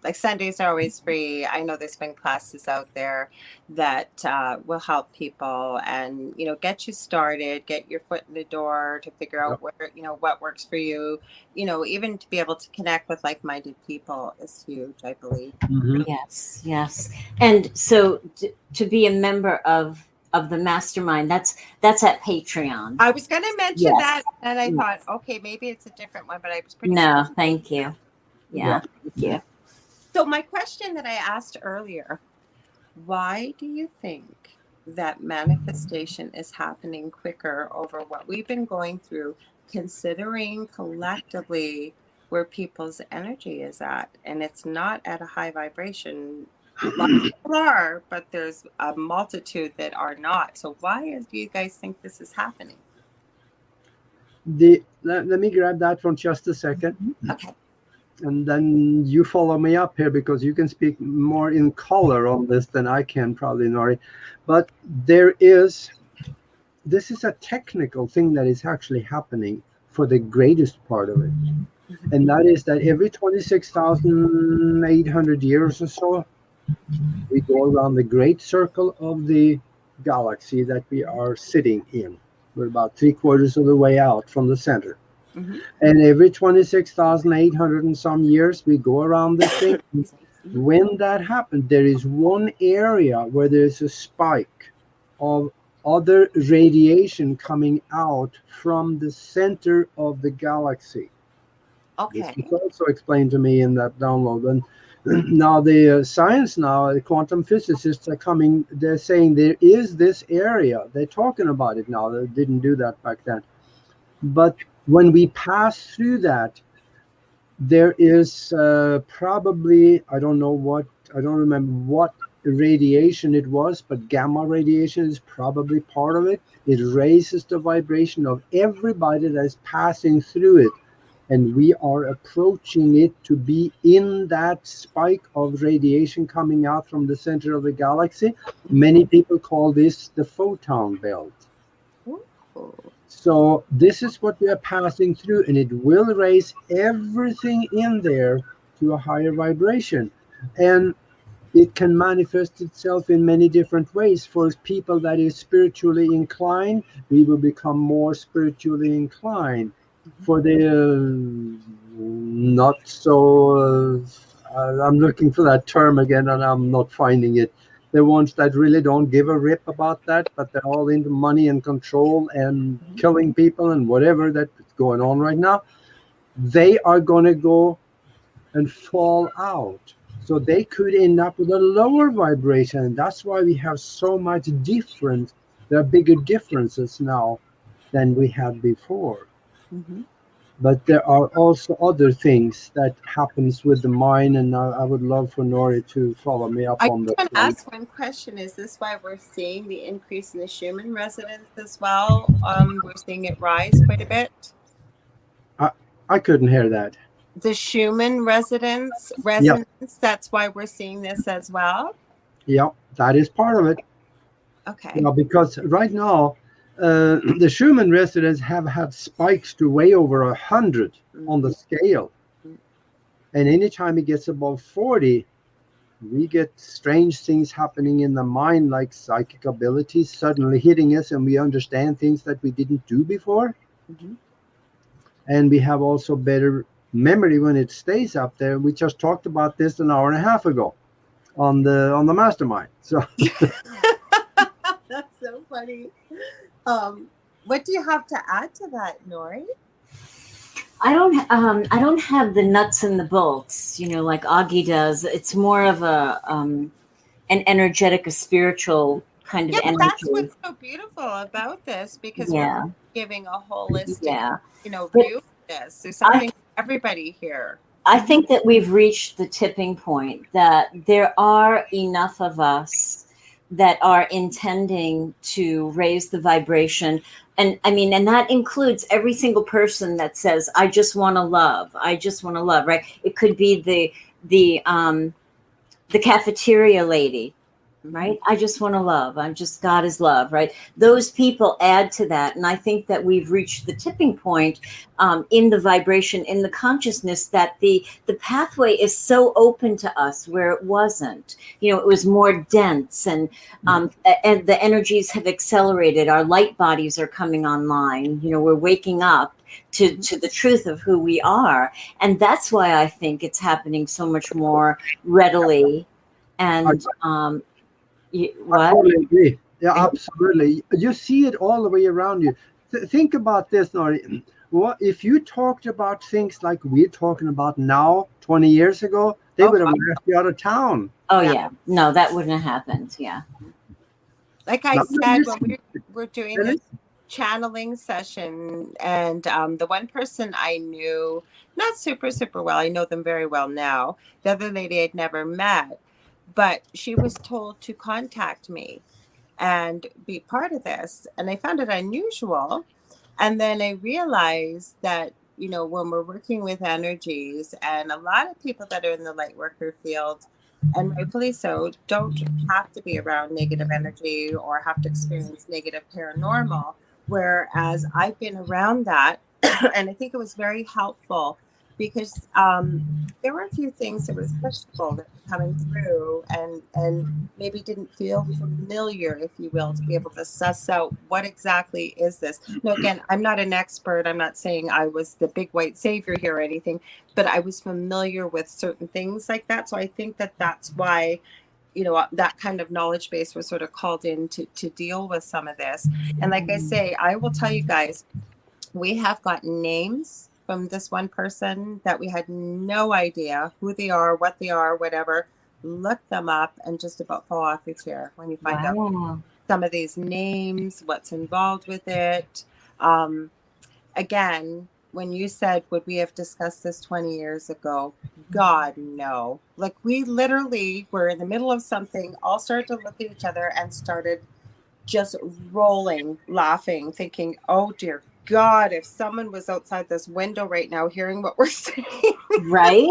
Like Sundays are always free. I know there's been classes out there that will help people and get you started, get your foot in the door to figure out where what works for you. Even to be able to connect with like-minded people is huge, I believe. Yes. And so to be a member of the mastermind, that's at Patreon. I was going to mention that, and I thought, okay, maybe it's a different one, but I was pretty No, sure. thank you. Yeah, thank you. So my question that I asked earlier, why do you think that manifestation is happening quicker over what we've been going through, considering collectively where people's energy is at? And it's not at a high vibration. Lots of people are, but there's a multitude that are not. So why do you guys think this is happening? Let me grab that for just a second. Okay. And then you follow me up here because you can speak more in color on this than I can probably, Nori. But this is a technical thing that is actually happening for the greatest part of it. And that is that every 26,800 years or so, we go around the great circle of the galaxy that we are sitting in. We're about 3/4 of the way out from the center. And every 26,800 and some years, we go around this thing. When that happens, there is one area where there's a spike of other radiation coming out from the center of the galaxy. Okay. This was also explained to me in that download. And now the science the quantum physicists are coming, they're saying there is this area. They're talking about it now. They didn't do that back then. But when we pass through that, there is probably, I don't remember what radiation it was, but gamma radiation is probably part of it. It raises the vibration of everybody that's passing through it. And we are approaching it to be in that spike of radiation coming out from the center of the galaxy. Many people call this the photon belt. So this is what we are passing through, and it will raise everything in there to a higher vibration. And it can manifest itself in many different ways. For people that is spiritually inclined, we will become more spiritually inclined. For the not so, I'm looking for that term again, and I'm not finding it. The ones that really don't give a rip about that, but they're all into money and control and killing people and whatever that's going on right now, they are going to go and fall out. So they could end up with a lower vibration. And that's why we have so much difference. There are bigger differences now than we had before. But there are also other things that happens with the mind, and I would love for Nori to follow me up I on just that. want to ask one question. Is this why we're seeing the increase in the Schumann resonance as well? We're seeing it rise quite a bit. I couldn't hear that. The Schumann resonance, that's why we're seeing this as well? Yeah, that is part of it. Okay. You know, because right now, the Schumann resonance have had spikes to way over 100 on the scale. And anytime it gets above 40, we get strange things happening in the mind, like psychic abilities suddenly hitting us, and we understand things that we didn't do before. And we have also better memory when it stays up there. We just talked about this an hour and a half ago on the mastermind. So that's so funny. What do you have to add to that, Nori? I don't have the nuts and the bolts, you know, like Aage does. It's more of an energetic, a spiritual kind of energy. That's what's so beautiful about this, because we're giving a holistic, view of this. There's something for everybody here. I think that we've reached the tipping point, that there are enough of us that are intending to raise the vibration. And I mean, and that includes every single person that says, I just want to love. I just want to love, right? It could be the cafeteria lady, right? I just want to love. I'm just, God is love, right? Those people add to that. And I think that we've reached the tipping point in the vibration, in the consciousness, that the pathway is so open to us where it wasn't. You know, it was more dense, and the energies have accelerated. Our light bodies are coming online. You know, we're waking up to the truth of who we are. And that's why I think it's happening so much more readily. And I totally agree. Yeah, absolutely. You see it all the way around you. Think about this, Nori. What if you talked about things like we're talking about now 20 years ago? They would have left you out of town. Oh yeah, no, that wouldn't have happened. Yeah. Like I said, when we're doing this channeling session, and the one person I knew not super well, I know them very well now. The other lady I'd never met, but she was told to contact me and be part of this. And I found it unusual. And then I realized that, you know, when we're working with energies, and a lot of people that are in the light worker field, and rightfully so, don't have to be around negative energy or have to experience negative paranormal. Whereas I've been around that, and I think it was very helpful, because there were a few things that was questionable that were coming through, and maybe didn't feel familiar, if you will, to be able to suss out what exactly is this. Now, again, I'm not an expert. I'm not saying I was the big white savior here or anything, but I was familiar with certain things like that. So I think that that's why, you know, that kind of knowledge base was sort of called in to deal with some of this. And like I say, I will tell you guys, we have gotten names from this one person that we had no idea who they are, what they are, whatever. Look them up and just about fall off your chair when you find out some of these names, what's involved with it. Again, when you said, would we have discussed this 20 years ago? God, no. Like, we literally were in the middle of something, all started to look at each other and started just rolling, laughing, thinking, oh dear God, if someone was outside this window right now hearing what we're saying. Right?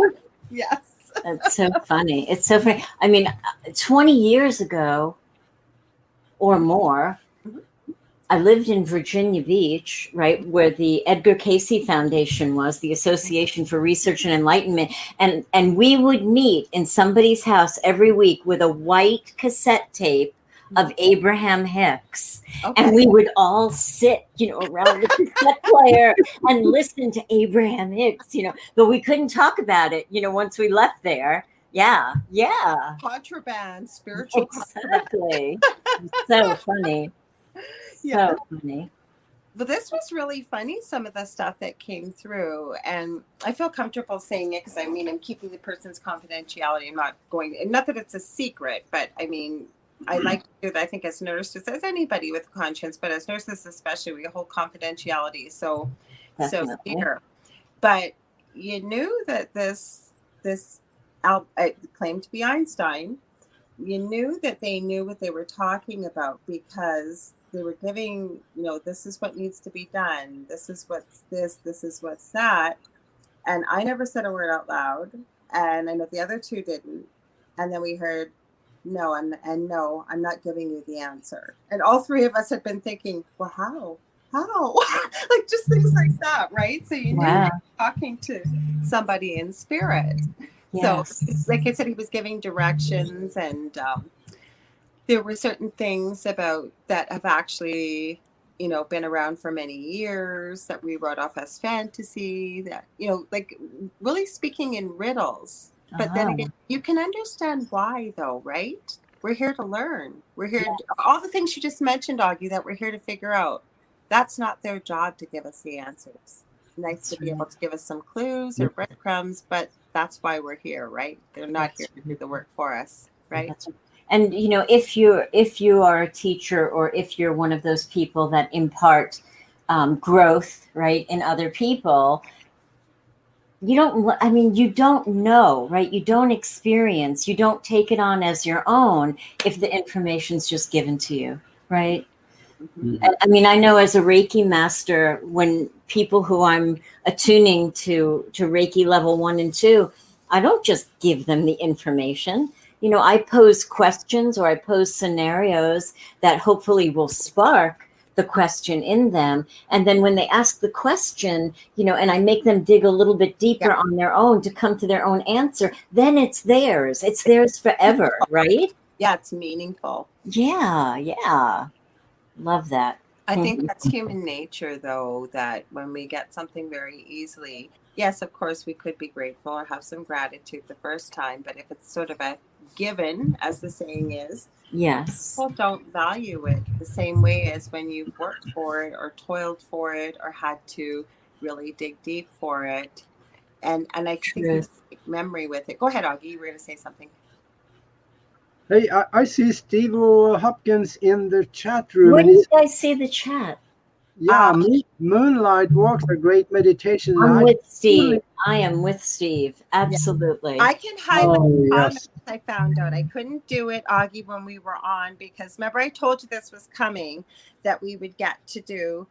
Yes. It's so funny. It's so funny. I mean, 20 years ago or more, I lived in Virginia Beach, right, where the Edgar Cayce Foundation was, the Association for Research and Enlightenment. And we would meet in somebody's house every week with a white cassette tape of Abraham Hicks. Okay. And we would all sit, around the cassette player and listen to Abraham Hicks, but we couldn't talk about it, once we left there. Yeah. Contraband, spiritual exactly. So funny. Yeah. So funny. But this was really funny, some of the stuff that came through. And I feel comfortable saying it because, I'm keeping the person's confidentiality. I'm not going, not that it's a secret, but I like to do that. I think as nurses, as anybody with conscience, but as nurses especially, we hold confidentiality. So here. But you knew that this claimed to be Einstein. You knew that they knew what they were talking about because they were giving, this is what needs to be done. This is what's this. This is what's that. And I never said a word out loud. And I know the other two didn't. And then we heard, no, I'm not giving you the answer. And all three of us had been thinking, well, how? Like just things like that, right? So you knew you were talking to somebody in spirit. Yes. So, like I said, he was giving directions, and there were certain things about that have actually, been around for many years that we wrote off as fantasy. That like really speaking in riddles. But then again, you can understand why, though, right? We're here to learn. We're here to, all the things you just mentioned, Aage, that we're here to figure out. That's not their job to give us the answers. Nice to be able to give us some clues or breadcrumbs, but that's why we're here, right? They're not here to do the work for us, right? And if you are a teacher, or if you're one of those people that impart growth, right, in other people, you don't know, right? You don't experience, you don't take it on as your own if the information's just given to you, right? Mm-hmm. I know as a Reiki master, when people who I'm attuning to Reiki level 1 and 2, I don't just give them the information. I pose questions, or I pose scenarios that hopefully will spark the question in them. And then when they ask the question, and I make them dig a little bit deeper on their own to come to their own answer, then it's theirs. It's theirs forever, right? Yeah, it's meaningful. Yeah. Love that. I think that's human nature, though, that when we get something very easily, yes, of course, we could be grateful or have some gratitude the first time. But if it's sort of a given, as the saying is, yes, people don't value it the same way as when you've worked for it or toiled for it or had to really dig deep for it. And I think you take memory with it. Go ahead, Aage. You were going to say something. Hey, I see Steve Hopkins in the chat room. Where did I see the chat? Yeah, moonlight walks are great meditation. I'm with Steve. I am with Steve. Absolutely. I can highlight comments I found out. I couldn't do it, Aage, when we were on, because remember I told you this was coming, that we would get to do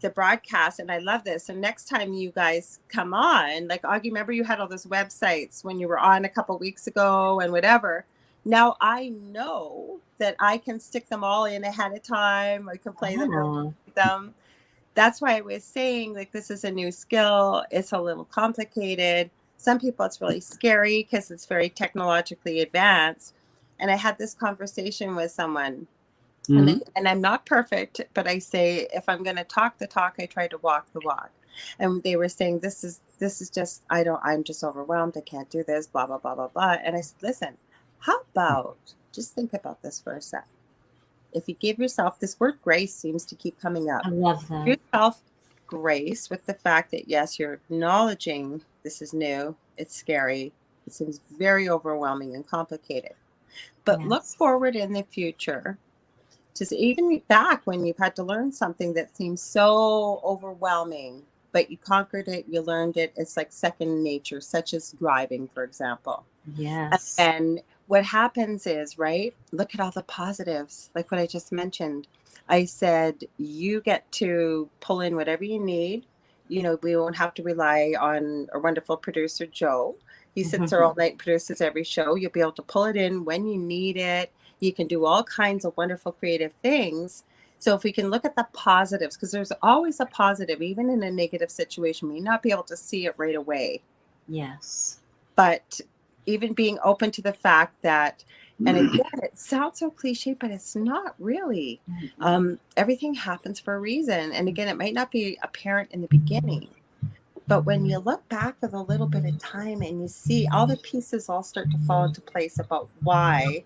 the broadcast, and I love this. And next time you guys come on, like Aage, remember you had all those websites when you were on a couple weeks ago and whatever. Now I know that I can stick them all in ahead of time. I can play them. That's why I was saying, like, this is a new skill. It's a little complicated. Some people, it's really scary because it's very technologically advanced. And I had this conversation with someone, and I'm not perfect, but I say, if I'm going to talk the talk, I try to walk the walk. And they were saying, this is just, I'm just overwhelmed. I can't do this, blah, blah, blah, blah, blah. And I said, listen, how about just think about this for a sec. If you give yourself, this word grace seems to keep coming up. I love that. Give yourself grace with the fact that, yes, you're acknowledging this is new. It's scary. It seems very overwhelming and complicated. But look forward in the future. Just even back when you've had to learn something that seems so overwhelming, but you conquered it, you learned it. It's like second nature, such as driving, for example. Yes. And what happens is, right, look at all the positives, like what I just mentioned. I said, you get to pull in whatever you need. We won't have to rely on a wonderful producer, Joe. He sits there all night and produces every show. You'll be able to pull it in when you need it. You can do all kinds of wonderful creative things. So if we can look at the positives, because there's always a positive, even in a negative situation, we may not be able to see it right away. Yes. But even being open to the fact that, and again, it sounds so cliche, but it's not really. Everything happens for a reason. And again, it might not be apparent in the beginning, but when you look back with a little bit of time and you see all the pieces all start to fall into place about why.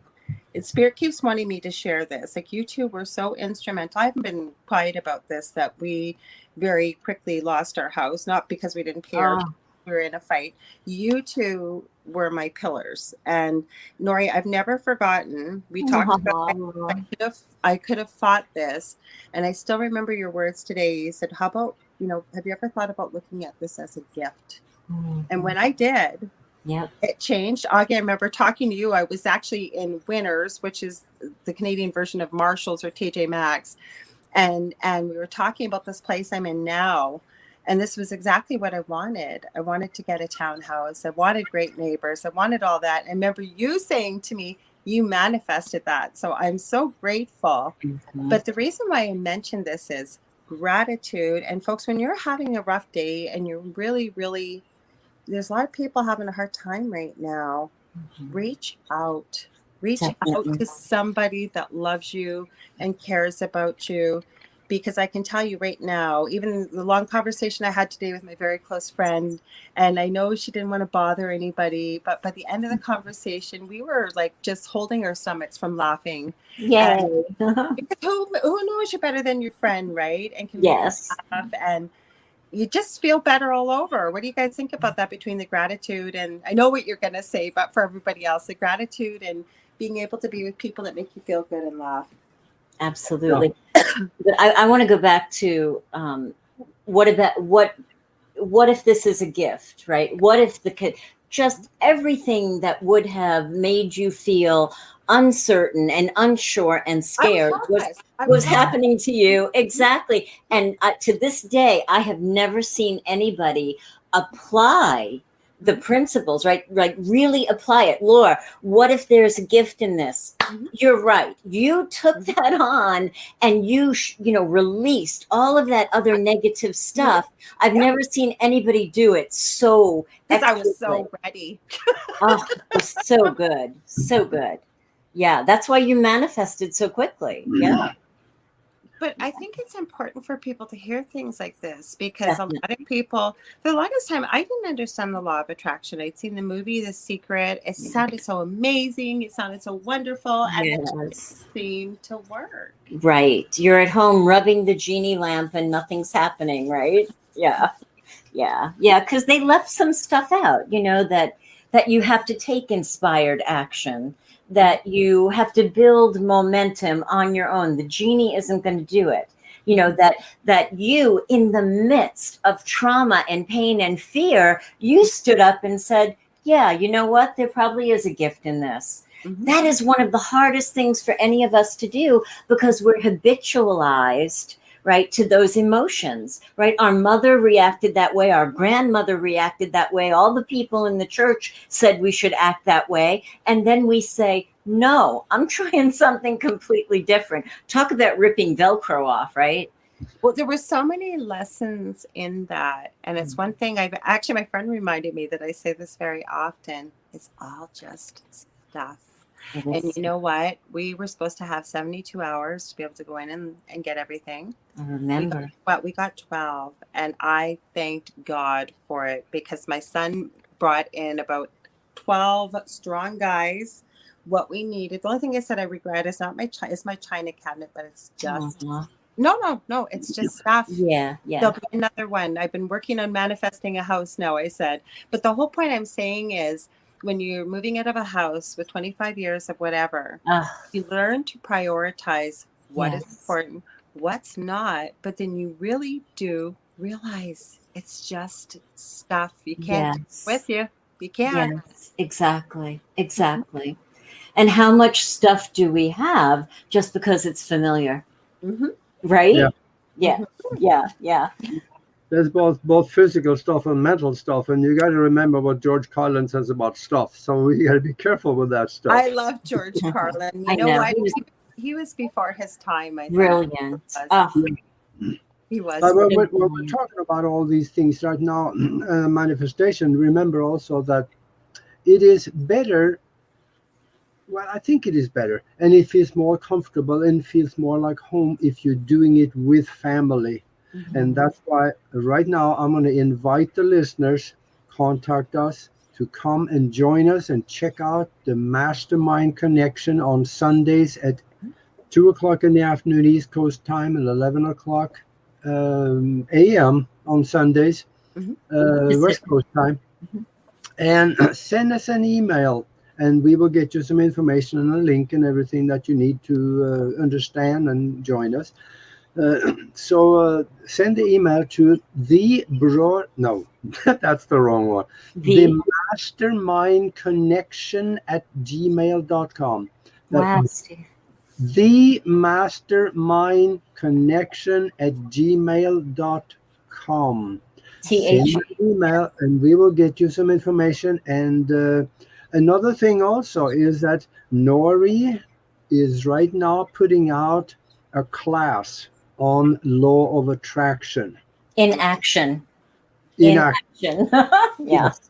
And Spirit keeps wanting me to share this. Like, you two were so instrumental. I haven't been quiet about this, that we very quickly lost our house, not because we didn't care. We were in a fight. You two were my pillars. And Nori, I've never forgotten. We talked about I could have fought this. And I still remember your words today. You said, how about, have you ever thought about looking at this as a gift? And when I did, it changed. Aage, I remember talking to you. I was actually in Winners, which is the Canadian version of Marshalls or TJ Maxx. And we were talking about this place I'm in now. And this was exactly what I wanted. I wanted to get a townhouse. I wanted great neighbors. I wanted all that. I remember you saying to me, you manifested that. So I'm so grateful. But the reason why I mentioned this is gratitude. And folks, when you're having a rough day and you're really, really, there's a lot of people having a hard time right now. Reach out. Reach out to somebody that loves you and cares about you. Because I can tell you right now, even the long conversation I had today with my very close friend, and I know she didn't want to bother anybody, but by the end of the conversation, we were like just holding our stomachs from laughing. Yay. Because who knows you better than your friend, right? And can Yes. laugh, and you just feel better all over. What do you guys think about that, between the gratitude and, I know what you're going to say, but for everybody else, the gratitude and being able to be with people that make you feel good and laugh? Absolutely. But I want to go back to what if this is a gift, right? What if just everything that would have made you feel uncertain and unsure and scared was happening to you. Exactly. And to this day, I have never seen anybody apply the principles, right? Like really apply it. Laura, what if there's a gift in this? You're right. You took that on and you released all of that other negative stuff. I've never seen anybody do it so because I was so ready. Oh, it was so good. So good. Yeah. That's why you manifested so quickly. Yeah. But I think it's important for people to hear things like this, because a lot of people, for the longest time, I didn't understand the law of attraction. I'd seen the movie The Secret. It sounded so amazing. It sounded so wonderful. And it seemed to work. Right. You're at home rubbing the genie lamp and nothing's happening, right? Yeah. Yeah. Yeah. Because they left some stuff out, that you have to take inspired action, that you have to build momentum on your own. The genie isn't going to do it. That you, in the midst of trauma and pain and fear, you stood up and said, yeah, you know what? There probably is a gift in this. That is one of the hardest things for any of us to do, because we're habitualized, right, to those emotions, right? Our mother reacted that way. Our grandmother reacted that way. All the people in the church said we should act that way. And then we say, no, I'm trying something completely different. Talk about ripping Velcro off, right? Well, there were so many lessons in that. And it's one thing my friend reminded me that I say this very often. It's all just stuff. And you know what? We were supposed to have 72 hours to be able to go in and get everything. I remember. We got 12. And I thanked God for it, because my son brought in about 12 strong guys, what we needed. The only thing I said I regret is not my china cabinet, but it's just... No, it's just stuff. Yeah. There'll be another one. I've been working on manifesting a house now, I said. But the whole point I'm saying is, when you're moving out of a house with 25 years of whatever, you learn to prioritize what is important, what's not, but then you really do realize it's just stuff. You can't take it with you. You can't. Yes, exactly. And how much stuff do we have just because it's familiar? Right? Yeah. There's both physical stuff and mental stuff, and you got to remember what George Carlin says about stuff. So we got to be careful with that stuff. I love George Carlin. You know what? he was before his time, I think. Brilliant. He was. But when we're talking about all these things right now, manifestation, remember also that it is better. Well, I think it is better, and it feels more comfortable and feels more like home if you're doing it with family. Mm-hmm. And that's why right now I'm going to invite the listeners, contact us to come and join us and check out the Mastermind Connection on Sundays at 2 o'clock in the afternoon East Coast time and 11 o'clock a.m. on Sundays, West Coast time. Mm-hmm. And send us an email, and we will get you some information and a link and everything that you need to understand and join us. So send the email to that's the wrong one. The Mastermind Connection at gmail.com. Wow, Steve. The Mastermind Connection at gmail.com. Send an email and we will get you some information. And another thing also is that Nori is right now putting out a class on law of attraction. In action. Yeah. Yes.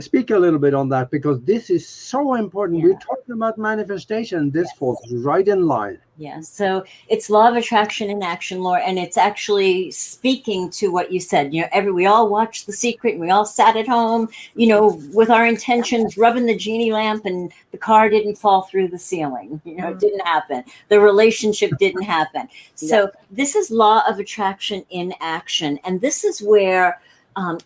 Speak a little bit on that, because this is so important. Yeah. We're talking about manifestation. This falls right in line. Yeah. So it's law of attraction in action, Laura, and it's actually speaking to what you said. You know, we all watched The Secret, and we all sat at home, you know, with our intentions, rubbing the genie lamp, and the car didn't fall through the ceiling. You know, it didn't happen. The relationship didn't happen. So this is law of attraction in action, and this is where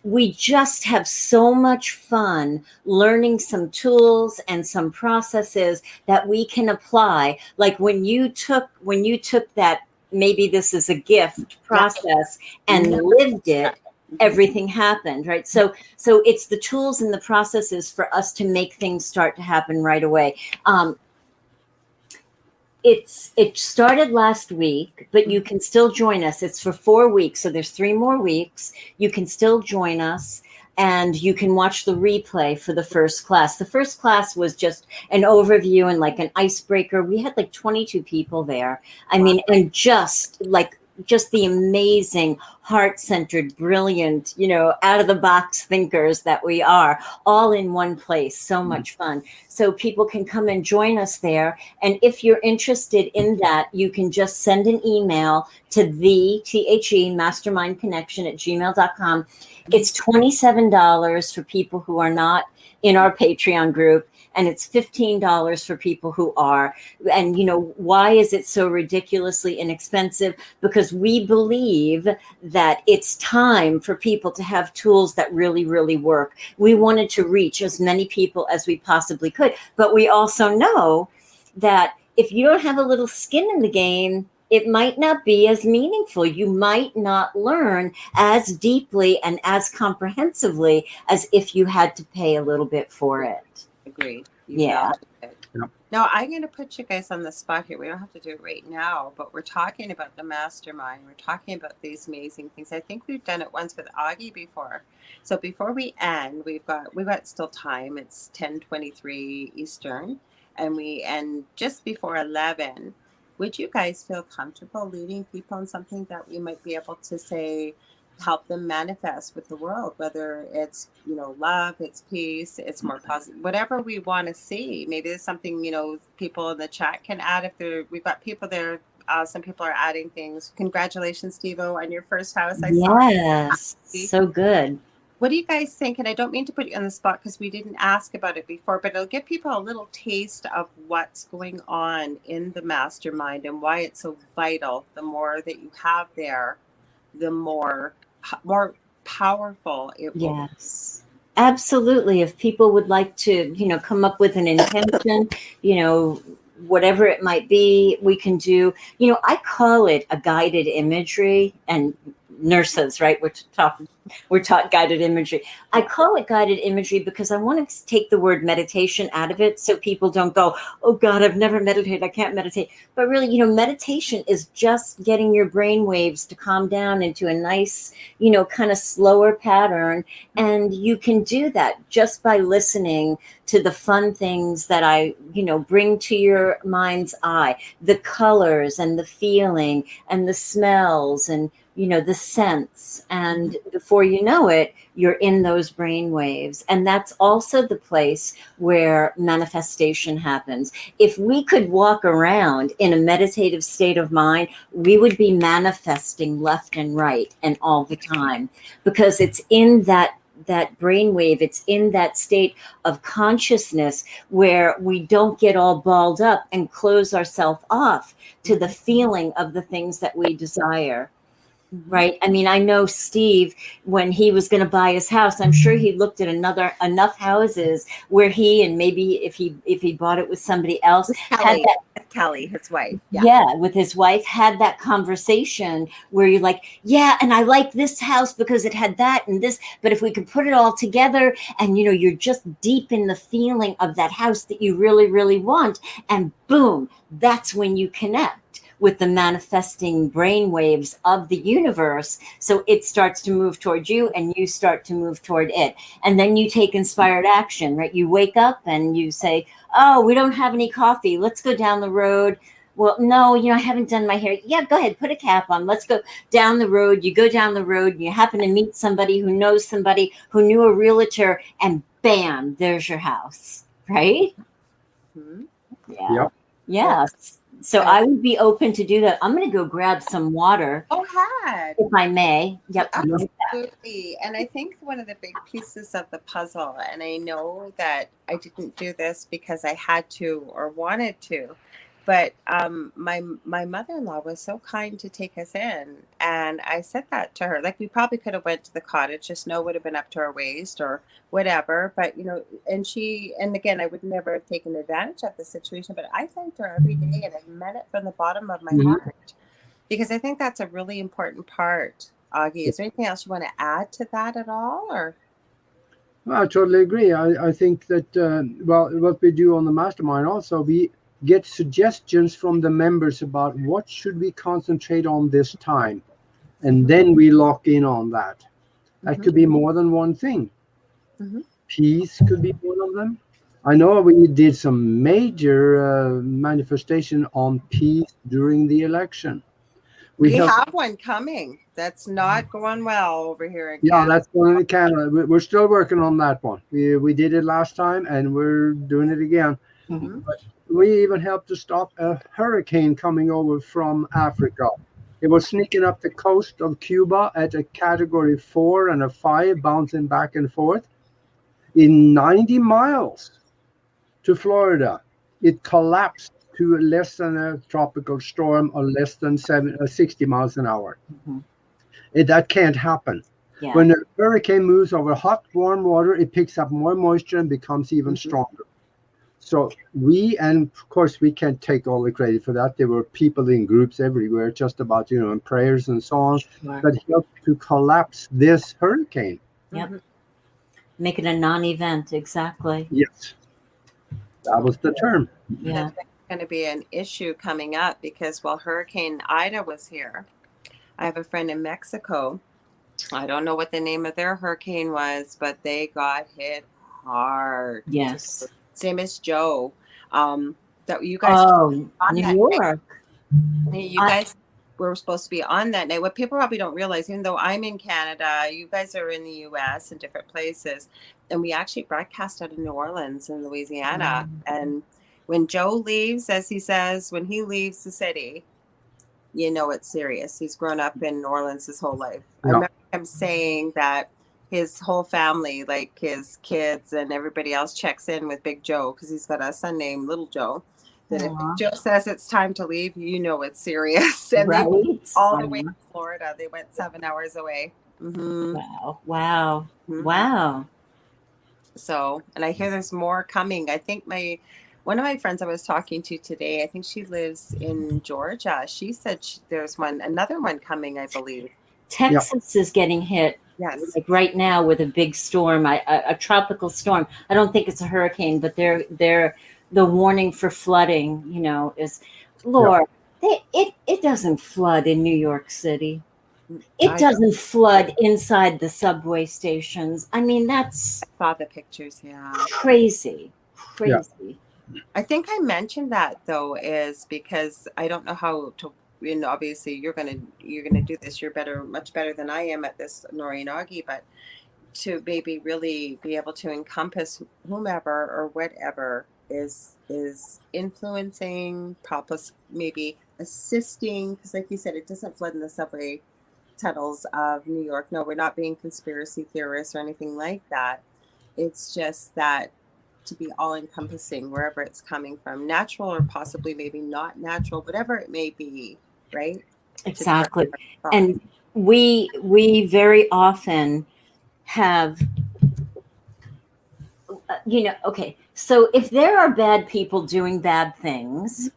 we just have so much fun learning some tools and some processes that we can apply. Like when you took that, maybe this is a gift process, and lived it, everything happened, right? So it's the tools and the processes for us to make things start to happen right away. It started last week, but you can still join us. It's for 4 weeks. So there's 3 more weeks. You can still join us, and you can watch the replay for the first class. The first class was just an overview and like an icebreaker. We had like 22 people there. I mean, and just the amazing, heart-centered, brilliant, you know, out-of-the-box thinkers that we are, all in one place. So much fun. So people can come and join us there. And if you're interested in that, you can just send an email to Mastermind Connection at gmail.com. It's $27 for people who are not in our Patreon group, and it's $15 for people who are. And, you know, why is it so ridiculously inexpensive? Because we believe that it's time for people to have tools that really, really work. We wanted to reach as many people as we possibly could. But we also know that if you don't have a little skin in the game, it might not be as meaningful. You might not learn as deeply and as comprehensively as if you had to pay a little bit for it. Agreed. Yeah. Now, I'm going to put you guys on the spot here. We don't have to do it right now, but we're talking about the mastermind. We're talking about these amazing things. I think we've done it once with Aage before. So before we end, we've got still time. It's 10:23 Eastern, and we end just before 11. Would you guys feel comfortable leading people on something that we might be able to say, help them manifest with the world, whether it's, you know, love, it's peace, it's more positive, whatever we want to see. Maybe there's something, you know, people in the chat can add. We've got people there. Some people are adding things. Congratulations, Steve-O, on your first house. Yes, so good. What do you guys think? And I don't mean to put you on the spot because we didn't ask about it before, but it'll give people a little taste of what's going on in the mastermind and why it's so vital. The more that you have there, the more powerful it will be. Yes, absolutely. If people would like to, you know, come up with an intention, you know, whatever it might be, we can do, you know, I call it a guided imagery. And nurses, right? We're taught guided imagery. I call it guided imagery because I want to take the word meditation out of it, so people don't go, oh God, I've never meditated, I can't meditate. But really, meditation is just getting your brain waves to calm down into a nice, kind of slower pattern. And you can do that just by listening to the fun things that I, bring to your mind's eye, the colors and the feeling and the smells and, the scents. And before you know it, you're in those brain waves. And that's also the place where manifestation happens. If we could walk around in a meditative state of mind, we would be manifesting left and right and all the time, because it's in that brainwave, it's in that state of consciousness where we don't get all balled up and close ourselves off to the feeling of the things that we desire. Right. I mean, I know Steve, when he was going to buy his house, I'm sure he looked at enough houses where he, and maybe if he bought it with somebody else, Kelly, his wife. Yeah, with his wife, had that conversation where you're like, yeah, and I like this house because it had that and this, but if we could put it all together, and you're just deep in the feeling of that house that you really, really want, and boom, that's when you connect with the manifesting brain waves of the universe. So it starts to move towards you and you start to move toward it. And then you take inspired action, right? You wake up and you say, oh, we don't have any coffee. Let's go down the road. Well, no, I haven't done my hair. Yeah, go ahead, put a cap on. Let's go down the road. You go down the road and you happen to meet somebody who knows somebody who knew a realtor, and bam, there's your house, right? Mm-hmm. Yeah. Yep. Yeah. So I would be open to do that. I'm going to go grab some water. Oh, head. If I may. Yep. Absolutely. And I think one of the big pieces of the puzzle, and I know that I didn't do this because I had to or wanted to, but my mother-in-law was so kind to take us in. And I said that to her, like, we probably could have went to the cottage, just snow would have been up to our waist or whatever. But, and again, I would never have taken advantage of the situation, but I thanked her every day, and I meant it from the bottom of my heart, because I think that's a really important part. Aage, is there anything else you want to add to that at all? Or? Well, I totally agree. I think that, what we do on the mastermind also, we get suggestions from the members about what should we concentrate on this time. And then we lock in on that. That could be more than one thing. Peace could be one of them. I know we did some major manifestation on peace during the election. We have one coming. That's not going well over here in Canada. Yeah, that's going in Canada. We're still working on that one. We did it last time, and we're doing it again. But we even helped to stop a hurricane coming over from Africa. It was sneaking up the coast of Cuba at a category 4 and a 5, bouncing back and forth. In 90 miles to Florida, it collapsed to less than a tropical storm, or less than 60 miles an hour. That can't happen. Yeah. When a hurricane moves over hot, warm water, it picks up more moisture and becomes even stronger. So and of course, we can't take all the credit for that. There were people in groups everywhere, just about, and prayers and so on, that helped to collapse this hurricane. Yep. Make it a non-event, exactly. Yes. That was the term. Yeah. That's going to be an issue coming up, because while Hurricane Ida was here, I have a friend in Mexico. I don't know what the name of their hurricane was, but they got hit hard. Yes. Same as Joe. That you guys. Oh, New York. You guys were supposed to be on that night. What people probably don't realize, even though I'm in Canada, you guys are in the U.S. and different places, and we actually broadcast out of New Orleans in Louisiana. And when Joe leaves, as he says, when he leaves the city, it's serious. He's grown up in New Orleans his whole life. I remember him saying that his whole family, like his kids and everybody else, checks in with Big Joe, because he's got a son named Little Joe. That if Big Joe says it's time to leave, it's serious. And they went all the way to Florida. They went 7 hours away. Wow. So, and I hear there's more coming. I think one of my friends I was talking to today, I think she lives in Georgia. She said there's another one coming, I believe. Texas is getting hit Yes. like right now with a big storm, a tropical storm. I don't think it's a hurricane, but the warning for flooding, you know, is Lord. It doesn't flood in New York City. It doesn't flood inside the subway stations. I mean, that's I saw the pictures. Yeah. crazy. I think I mentioned that though, is because I don't know how to. And obviously, you're gonna do this. You're much better than I am at this, Nori and Aage. But to maybe really be able to encompass whomever or whatever is influencing, maybe assisting, because like you said, it doesn't flood in the subway tunnels of New York. No, we're not being conspiracy theorists or anything like that. It's just that to be all encompassing wherever it's coming from, natural or possibly maybe not natural, whatever it may be, right? Exactly. And we very often have, you know, okay, so if there are bad people doing bad things,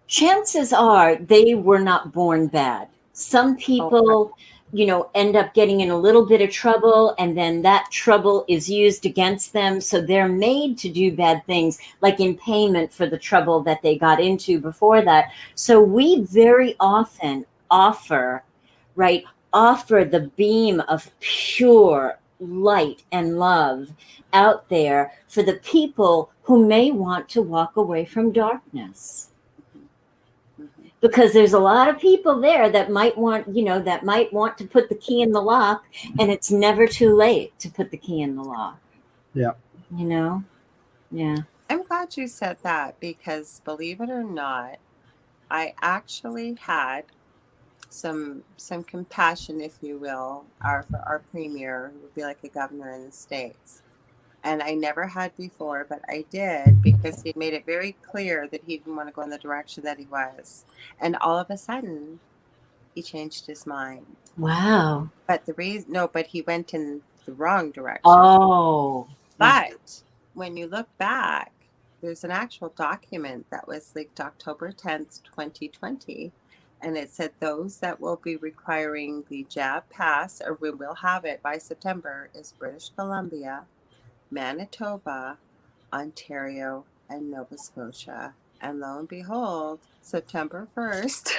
chances are they were not born bad. Some people, you know, end up getting in a little bit of trouble, and then that trouble is used against them. So they're made to do bad things, like in payment for the trouble that they got into before that. So we very often offer the beam of pure light and love out there for the people who may want to walk away from darkness. Because there's a lot of people there that might want to put the key in the lock, and it's never too late to put the key in the lock. Yeah. You know? Yeah. I'm glad you said that, because believe it or not, I actually had some compassion, if you will, for our premier, who would be like a governor in the States. And I never had before, but I did, because he made it very clear that he didn't want to go in the direction that he was. And all of a sudden, he changed his mind. Wow. But but he went in the wrong direction. Oh. But when you look back, there's an actual document that was leaked October 10th, 2020. And it said those that will be requiring the jab pass, or we will have it by September, is British Columbia, Manitoba, Ontario, and Nova Scotia. And lo and behold, September 1st.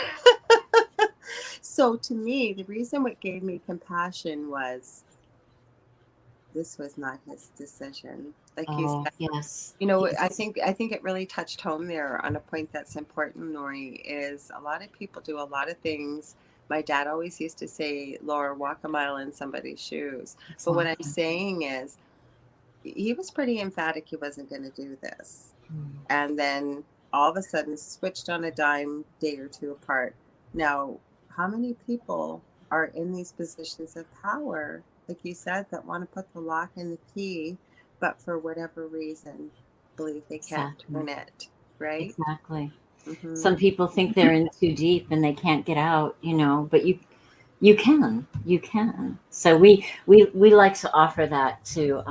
So to me, the reason what gave me compassion was this was not his decision. Like you said, yes. you know, yes. I think it really touched home there on a point that's important, Nori, is a lot of people do a lot of things. My dad always used to say, Laura, walk a mile in somebody's shoes. Exactly. But what I'm saying is, he was pretty emphatic he wasn't going to do this. And then all of a sudden switched on a dime day or two apart. Now, how many people are in these positions of power, like you said, that want to put the lock in the key, but for whatever reason, believe they can't turn it, right? Exactly. Mm-hmm. Some people think they're in too deep and they can't get out, you know, but you can. So we like to offer that to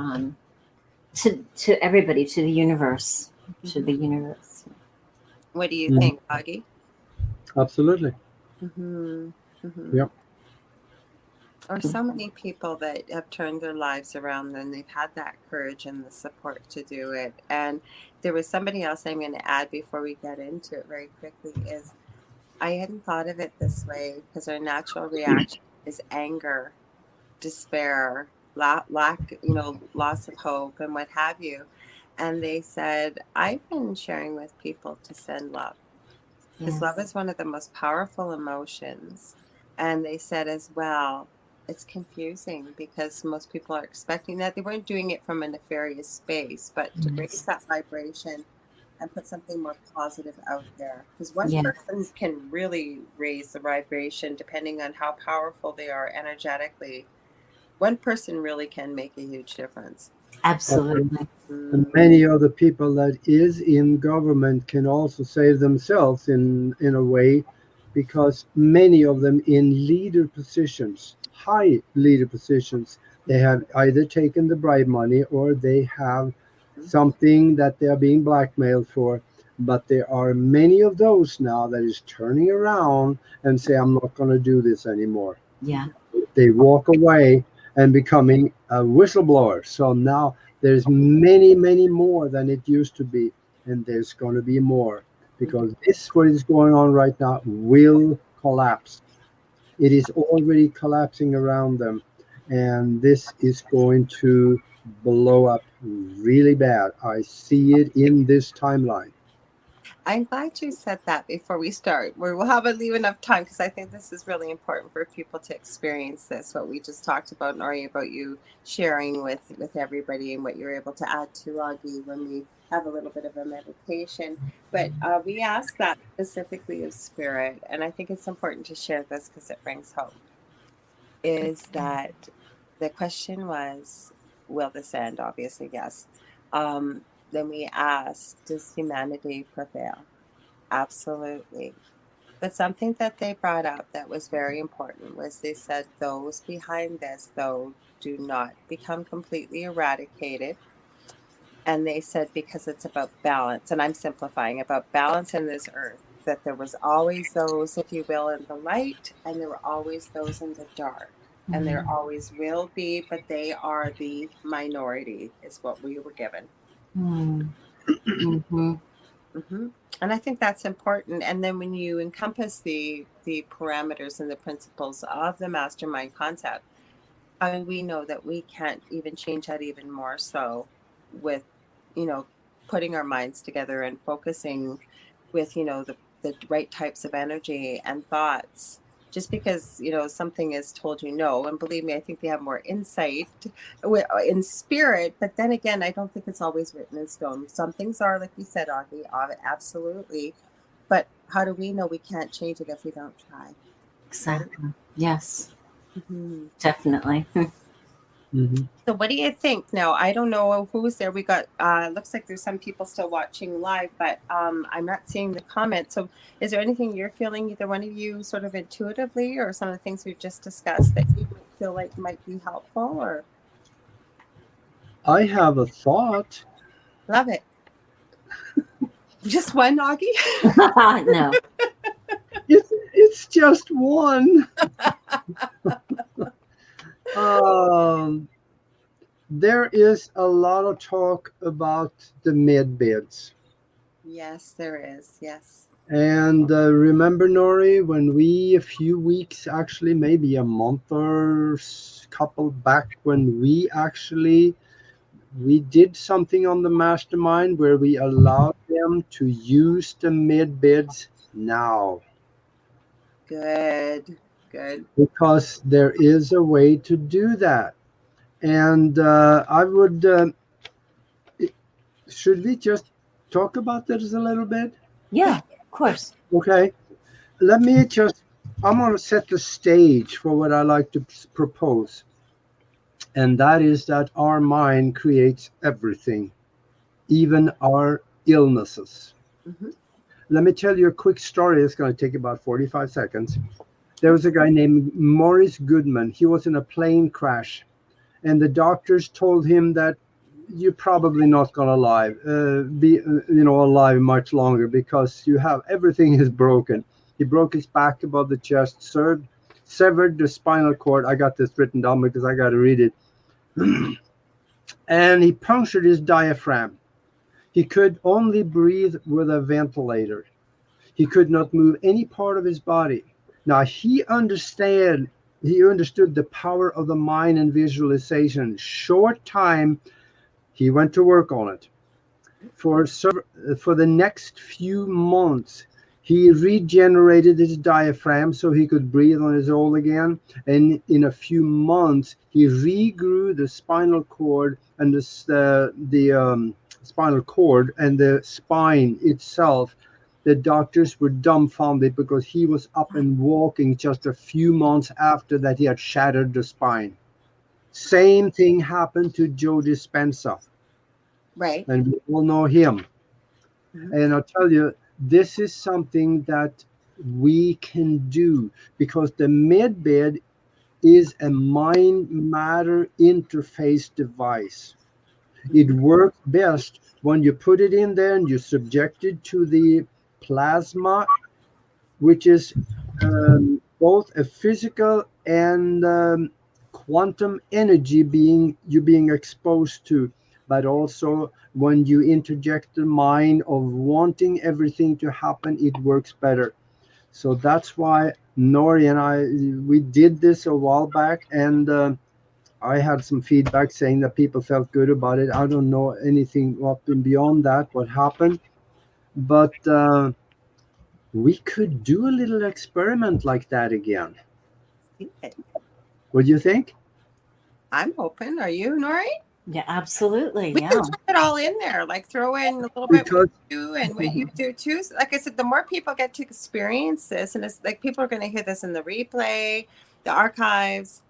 everybody, to the universe, What do you think, Aage? Absolutely. Yep. Or so many people that have turned their lives around, and they've had that courage and the support to do it. And there was somebody else I'm going to add before we get into it very quickly, is I hadn't thought of it this way, because our natural reaction is anger, despair, lack, loss of hope, and what have you. And they said, I've been sharing with people to send love, because love is one of the most powerful emotions. And they said as well, it's confusing, because most people are expecting that. They weren't doing it from a nefarious space, but to raise that vibration and put something more positive out there. Because one person can really raise the vibration depending on how powerful they are energetically. One person really can make a huge difference. Absolutely. And many of the people that is in government can also save themselves in a way, because many of them in leader positions, high leader positions, they have either taken the bribe money or they have something that they are being blackmailed for. But there are many of those now that is turning around and say, I'm not going to do this anymore. Yeah. They walk away and becoming a whistleblower. So now there's many, many more than it used to be. And there's going to be more, because this, what is going on right now, will collapse. It is already collapsing around them. And this is going to blow up really bad. I see it in this timeline. I'm glad you said that before we start. We'll have to leave enough time, because I think this is really important for people to experience this, what we just talked about, Nori, about you sharing with everybody and what you're able to add to Aage when we have a little bit of a meditation. But we asked that specifically of Spirit, and I think it's important to share this because it brings hope, is that the question was, will this end? Obviously, yes. Then we asked, does humanity prevail? Absolutely. But something that they brought up that was very important was they said those behind this, though, do not become completely eradicated. And they said because it's about balance, and I'm simplifying, about balance in this earth, that there was always those, if you will, in the light, and there were always those in the dark. And there always will be, but they are the minority, is what we were given. Mm-hmm. And I think that's important. And then when you encompass the parameters and the principles of the mastermind concept, I mean, we know that we can't even change that even more so with, putting our minds together and focusing with, the right types of energy and thoughts. Just because, something is told no, and believe me, I think they have more insight in spirit, but then again, I don't think it's always written in stone. Some things are, like you said, Aage, absolutely. But how do we know we can't change it if we don't try? Exactly. Right? Yes. Definitely. Mm-hmm. So what do you think now? I don't know who's there. We got, looks like there's some people still watching live, but I'm not seeing the comments. So is there anything you're feeling, either one of you, sort of intuitively, or some of the things we've just discussed that you feel like might be helpful? Or I have a thought. Love it. Just one, Aage? No. It's just one. There is a lot of talk about the med beds. Yes, there is. Yes. And remember, Nori, when we, a few weeks, actually maybe a month or couple back, when we did something on the mastermind where we allowed them to use the med beds now. Good. Because there is a way to do that. And I would, should we just talk about this a little bit? Yeah, of course. Okay. Let me I'm going to set the stage for what I like to propose. And that is that our mind creates everything, even our illnesses. Let me tell you a quick story. It's going to take about 45 seconds. There was a guy named Maurice Goodman. He was in a plane crash, and the doctors told him that you're probably not going to be alive much longer, because you have everything is broken. He broke his back above the chest, severed the spinal cord. I got this written down because I got to read it. And he punctured his diaphragm. He could only breathe with a ventilator. He could not move any part of his body. Now he understood the power of the mind and visualization. Short time, he went to work on it. For the next few months, he regenerated his diaphragm so he could breathe on his own again. And in a few months, he regrew the spinal cord and the spinal cord and the spine itself. The doctors were dumbfounded because he was up and walking just a few months after that he had shattered the spine. Same thing happened to Joe Dispenza. Right. And we all know him. And I'll tell you, this is something that we can do, because the medbed is a mind-matter interface device. It works best when you put it in there and you subject it to the plasma, which is both a physical and quantum energy being exposed to, but also when you interject the mind of wanting everything to happen, it works better. So that's why Nori and we did this a while back, and I had some feedback saying that people felt good about it. I don't know anything up and beyond that what happened, but we could do a little experiment like that again. What do you think? I'm open. Are you, Nori? Yeah, absolutely. We Yeah. can throw it all in there, like throw in a little bit what you do and what you do too. So like I said, the more people get to experience this, and it's like people are going to hear this in the replay, the archives,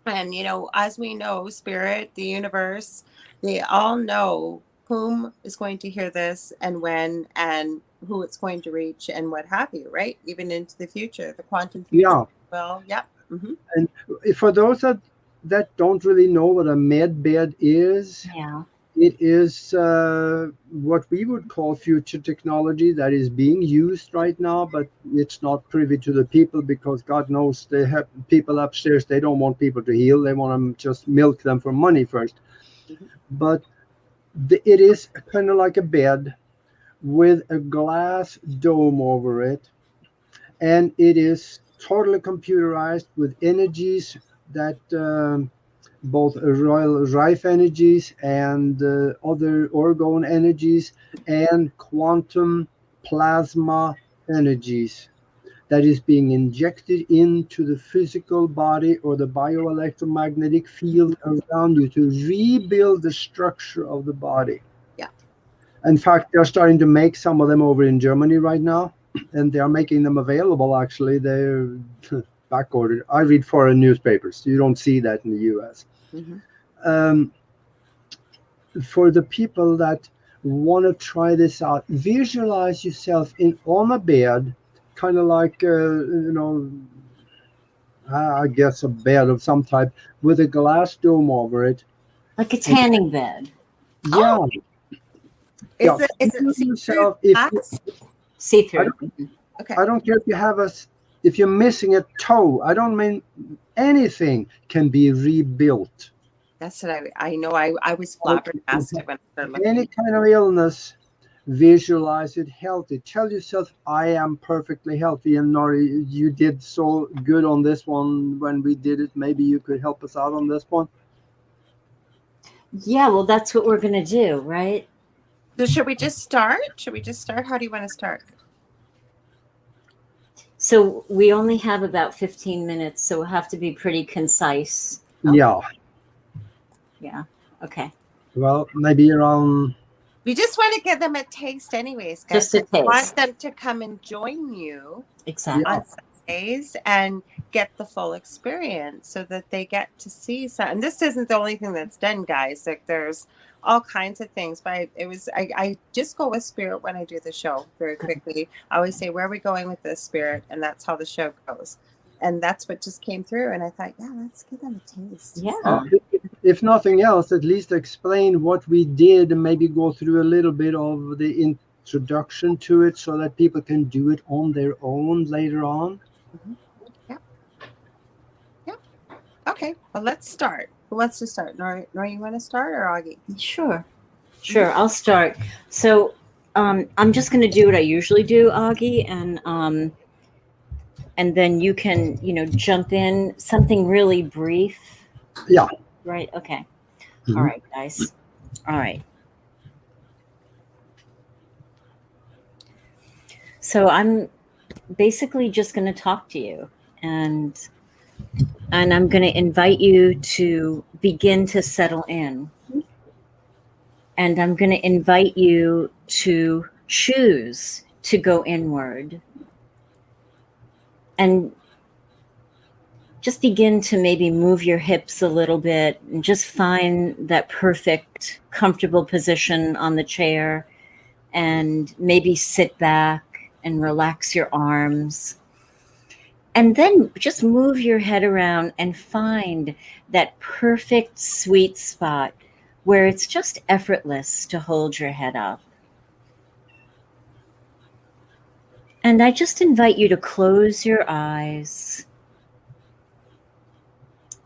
and as we know, spirit, the universe, they all know whom is going to hear this and when and who it's going to reach and what have you, right? Even into the future, the quantum future. Yeah. Well, yeah. Mm-hmm. And for those that don't really know what a med bed is, Yeah. it is what we would call future technology that is being used right now, but it's not privy to the people because God knows they have people upstairs. They don't want people to heal. They want to just milk them for money first. Mm-hmm. But it is kind of like a bed with a glass dome over it, and it is totally computerized with energies that both royal rife energies and other orgone energies and quantum plasma energies that is being injected into the physical body or the bioelectromagnetic field around you to rebuild the structure of the body. Yeah. In fact, they're starting to make some of them over in Germany right now, and they are making them available. Actually, they're back ordered. I read foreign newspapers. You don't see that in the US. Mm-hmm. For the people that want to try this out, visualize yourself on a bed, kind of like I guess a bed of some type with a glass dome over it, like a tanning bed. Yeah. Oh. Is it yourself see-through? Okay. I don't care if you're missing a toe. I don't mean anything can be rebuilt. That's what I know. I was flabbergasted when I started looking. Any kind of illness, visualize it healthy. Tell yourself, I am perfectly healthy. And Nori, you did so good on this one when we did it. Maybe you could help us out on this one. Yeah, well, that's what we're going to do, right? So should we just start? How do you want to start? So we only have about 15 minutes, so we'll have to be pretty concise. Yeah. Yeah. Okay. Well, maybe around. We just want to give them a taste anyways, guys. Just a taste. We want them to come and join you exactly on Sundays and get the full experience so that they get to see something. And this isn't the only thing that's done, guys. Like there's all kinds of things, but I just go with spirit when I do the show very quickly. I always say, where are we going with this, spirit? And that's how the show goes. And that's what just came through. And I thought, yeah, let's give them a taste. Yeah. If nothing else, at least explain what we did and maybe go through a little bit of the introduction to it so that people can do it on their own later on. Mm-hmm. Yeah. Okay. Well, let's start. Who wants to start? Nori, you want to start or Aage? Sure. I'll start. So I'm just going to do what I usually do, Aage, and then you can, jump in something really brief. Yeah. Right. Okay. Mm-hmm. All right, guys. All right. So I'm basically just going to talk to you, and I'm going to invite you to begin to settle in. And I'm going to invite you to choose to go inward. And just begin to maybe move your hips a little bit and just find that perfect, comfortable position on the chair, and maybe sit back and relax your arms. And then just move your head around and find that perfect sweet spot where it's just effortless to hold your head up. And I just invite you to close your eyes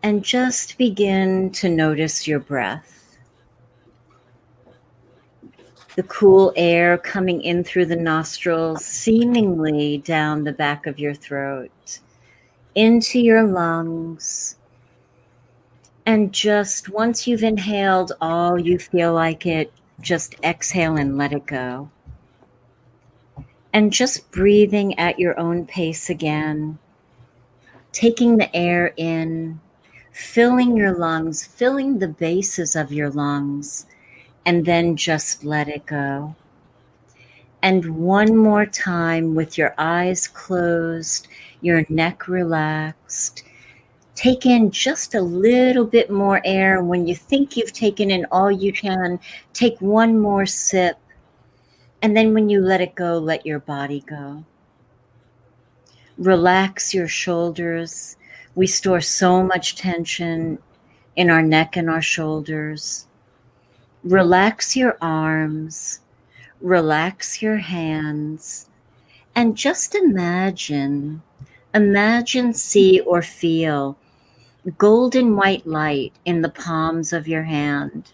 and just begin to notice your breath. The cool air coming in through the nostrils, seemingly down the back of your throat, into your lungs. And just once you've inhaled all you feel like it, just exhale and let it go. And just breathing at your own pace again, taking the air in, filling your lungs, filling the bases of your lungs, and then just let it go. And one more time with your eyes closed, your neck relaxed, take in just a little bit more air. When you think you've taken in all you can, take one more sip. And then when you let it go, let your body go. Relax your shoulders. We store so much tension in our neck and our shoulders. Relax your arms. Relax your hands. And just imagine, see, or feel golden white light in the palms of your hand.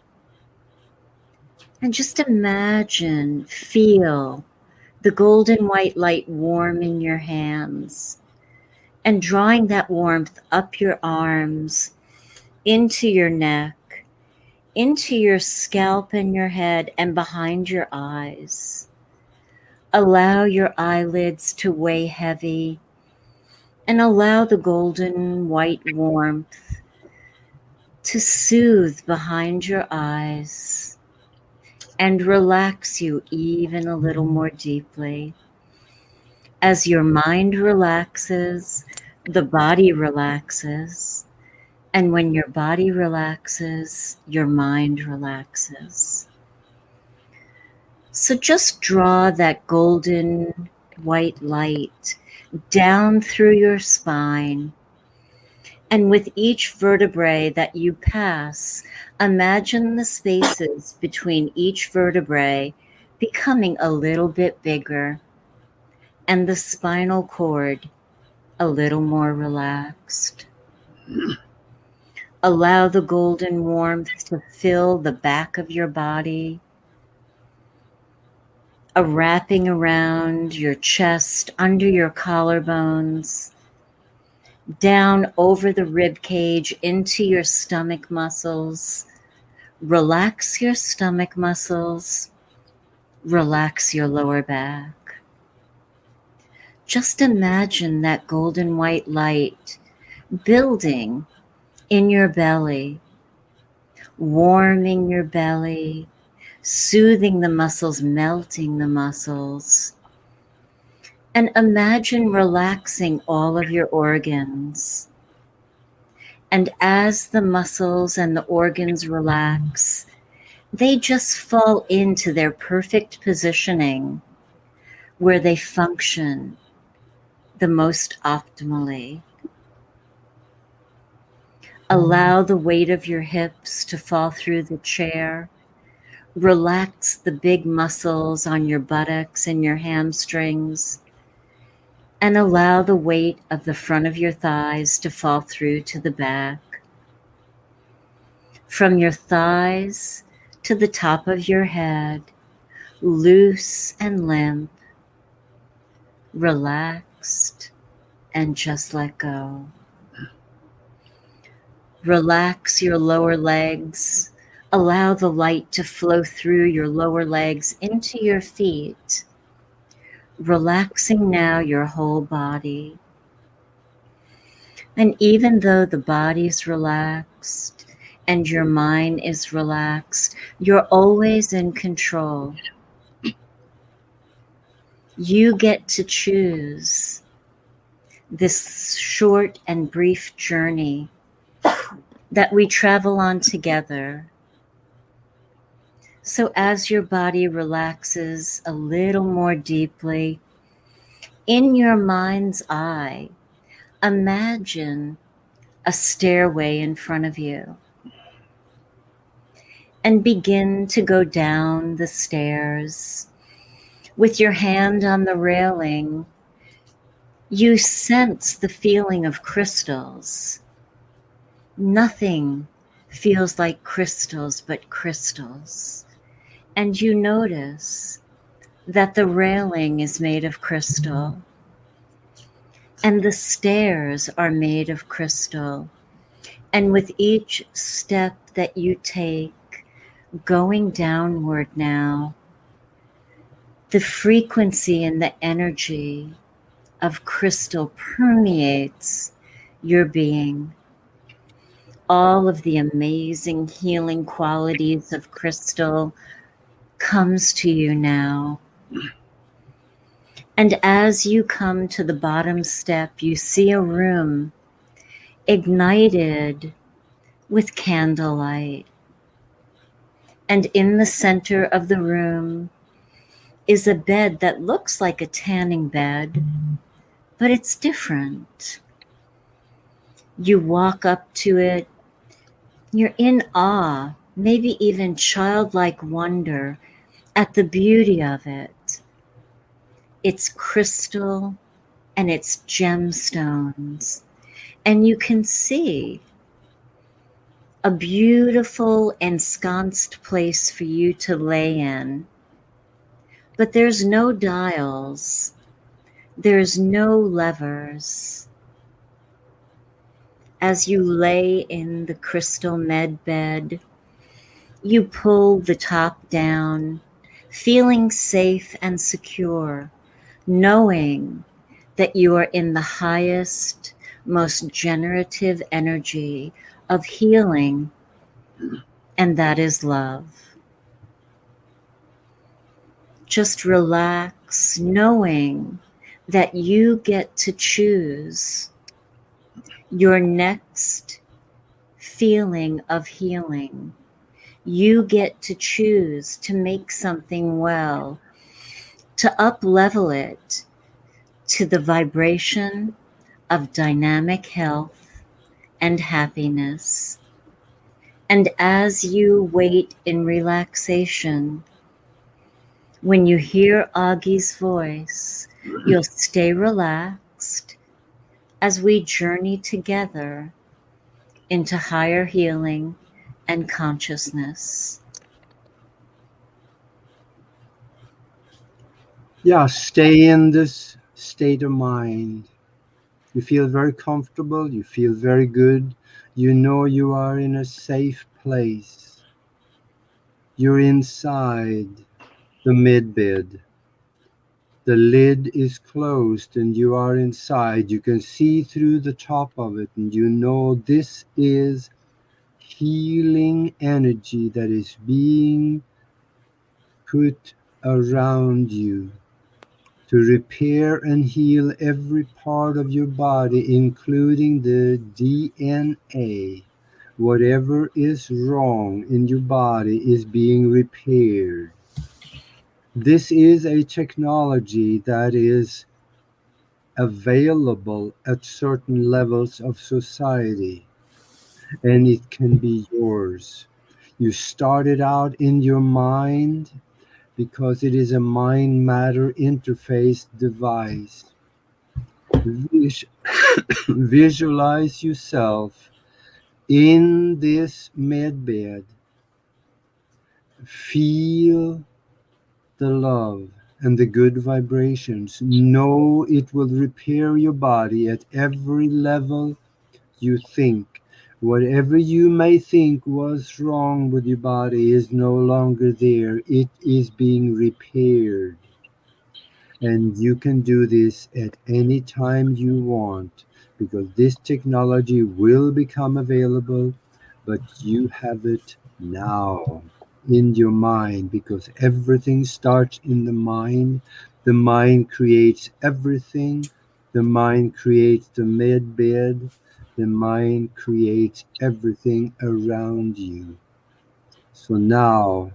And just imagine, feel the golden white light warm in your hands, and drawing that warmth up your arms, into your neck, into your scalp and your head, and behind your eyes. Allow your eyelids to weigh heavy, and allow the golden white warmth to soothe behind your eyes and relax you even a little more deeply. As your mind relaxes, the body relaxes. And when your body relaxes, your mind relaxes. So just draw that golden white light down through your spine. And with each vertebrae that you pass, imagine the spaces between each vertebrae becoming a little bit bigger, and the spinal cord a little more relaxed. Allow the golden warmth to fill the back of your body, wrapping around your chest, under your collarbones, down over the rib cage, into your stomach muscles. Relax your stomach muscles. Relax your lower back. Just imagine that golden white light building in your belly, warming your belly, soothing the muscles, melting the muscles. And imagine relaxing all of your organs. And as the muscles and the organs relax, they just fall into their perfect positioning where they function the most optimally. Allow the weight of your hips to fall through the chair. Relax the big muscles on your buttocks and your hamstrings. And allow the weight of the front of your thighs to fall through to the back. From your thighs to the top of your head, loose and limp, relaxed, and just let go. Relax your lower legs. Allow the light to flow through your lower legs into your feet. Relaxing now your whole body. And even though the body's relaxed and your mind is relaxed, you're always in control. You get to choose this short and brief journey that we travel on together. So as your body relaxes a little more deeply, in your mind's eye, imagine a stairway in front of you. and begin to go down the stairs. With your hand on the railing, you sense the feeling of crystals. Nothing feels like crystals but crystals. And you notice that the railing is made of crystal, and the stairs are made of crystal. And with each step that you take, going downward now, the frequency and the energy of crystal permeates your being. All of the amazing healing qualities of crystal comes to you now. And as you come to the bottom step, you see a room ignited with candlelight. And in the center of the room is a bed that looks like a tanning bed, but it's different. You walk up to it, you're in awe, maybe even childlike wonder at the beauty of it. It's crystal and it's gemstones, and you can see a beautiful ensconced place for you to lay in. But there's no dials, there's no levers. As you lay in the crystal med bed, you pull the top down, feeling safe and secure, knowing that you are in the highest, most generative energy of healing, and that is love. Just relax, knowing that you get to choose your next feeling of healing. You get to choose to make something well, to up-level it to the vibration of dynamic health and happiness. And as you wait in relaxation, when you hear Aage's voice, you'll stay relaxed as we journey together into higher healing and consciousness. Yeah, stay in this state of mind. You feel very comfortable, you feel very good. You know you are in a safe place. You're inside the midbed. The lid is closed and you are inside. You can see through the top of it, and you know this is healing energy that is being put around you to repair and heal every part of your body, including the DNA. Whatever is wrong in your body is being repaired. This is a technology that is available at certain levels of society, and it can be yours. You started out in your mind because it is a mind-matter interface device. Visualize yourself in this medbed. Feel the love and the good vibrations. Know it will repair your body at every level you think. Whatever you may think was wrong with your body is no longer there. It is being repaired. And you can do this at any time you want, because this technology will become available, but you have it now in your mind, because everything starts in the mind. The mind creates everything. The mind creates the med bed. The mind creates everything around you. So now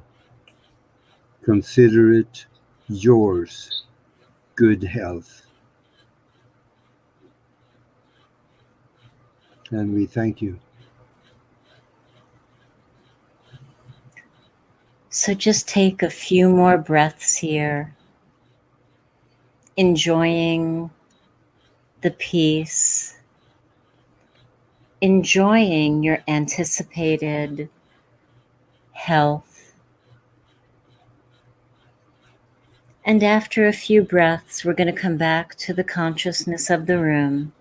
consider it yours. Good health. And we thank you. So just take a few more breaths here, enjoying the peace, enjoying your anticipated health. And after a few breaths, we're going to come back to the consciousness of the room.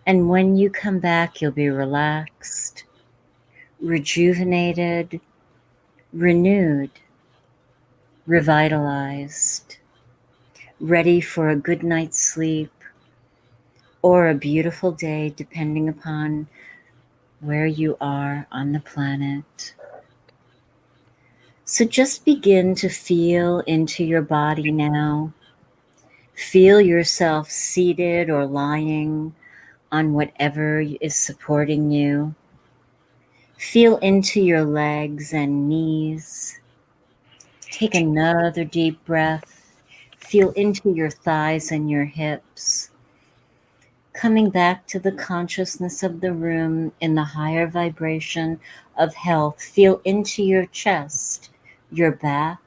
And when you come back, you'll be relaxed, rejuvenated, renewed, revitalized, ready for a good night's sleep or a beautiful day, depending upon where you are on the planet. So just begin to feel into your body now. Feel yourself seated or lying on whatever is supporting you. Feel into your legs and knees. Take another deep breath. Feel into your thighs and your hips. Coming back to the consciousness of the room in the higher vibration of health. Feel into your chest, your back,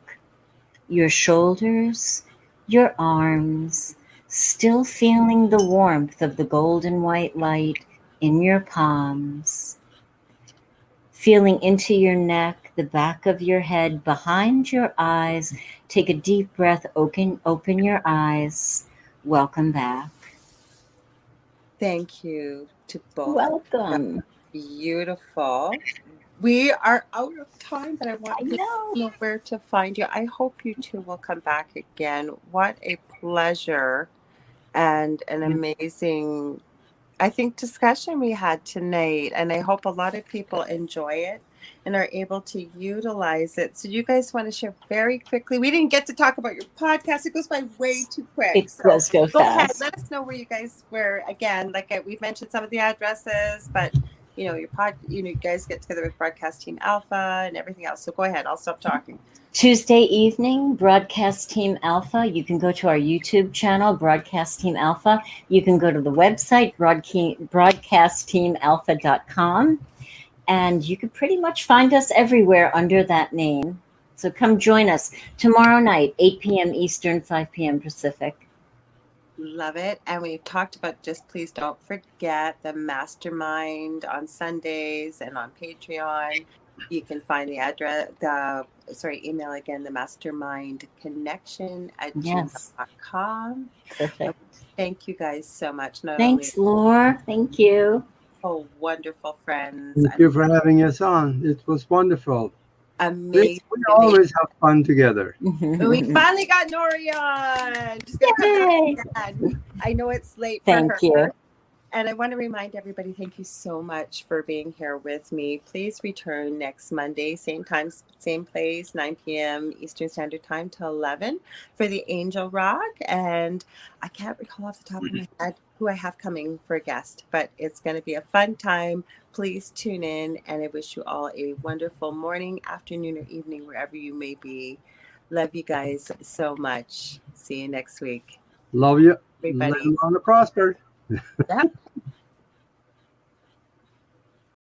your shoulders, your arms, still feeling the warmth of the golden white light in your palms. Feeling into your neck, the back of your head, behind your eyes. Take a deep breath, open your eyes. Welcome back. Thank you to both. Welcome. Beautiful. We are out of time, but I want people to know where to find you. I hope you two will come back again. What a pleasure and an amazing, I think, discussion we had tonight. And I hope a lot of people enjoy it and are able to utilize it. So you guys want to share very quickly? We didn't get to talk about your podcast. It goes by way too quick. It does go Go ahead. fast. Let us know where you guys were. Again, like we've mentioned some of the addresses, but you know, you guys get together with Broadcast Team Alpha and everything else. So go ahead. I'll stop talking. Tuesday evening, Broadcast Team Alpha. You can go to our YouTube channel, Broadcast Team Alpha. You can go to the website, broadcastteamalpha.com. And you can pretty much find us everywhere under that name. So come join us tomorrow night, 8 p.m. Eastern, 5 p.m. Pacific. Love it. And we've talked about, just please don't forget the mastermind on Sundays and on Patreon. You can find the address, email again, the mastermindconnection@gmail.com. Perfect. Thank you guys so much. Thanks, Laura. Thank you. Oh, wonderful friends. Thank you for having us on. It was wonderful. Amazing. We always have fun together. We finally got Nori on. She's gonna come back again. I know it's late for her. Thank you. And I want to remind everybody, thank you so much for being here with me. Please return next Monday, same time, same place, 9 p.m. Eastern Standard Time to 11 for the Angel Rock. And I can't recall off the top of my head who I have coming for a guest, but it's going to be a fun time. Please tune in, and I wish you all a wonderful morning, afternoon, or evening, wherever you may be. Love you guys so much. See you next week. Love you. Everybody. Live long and prosper. Yep.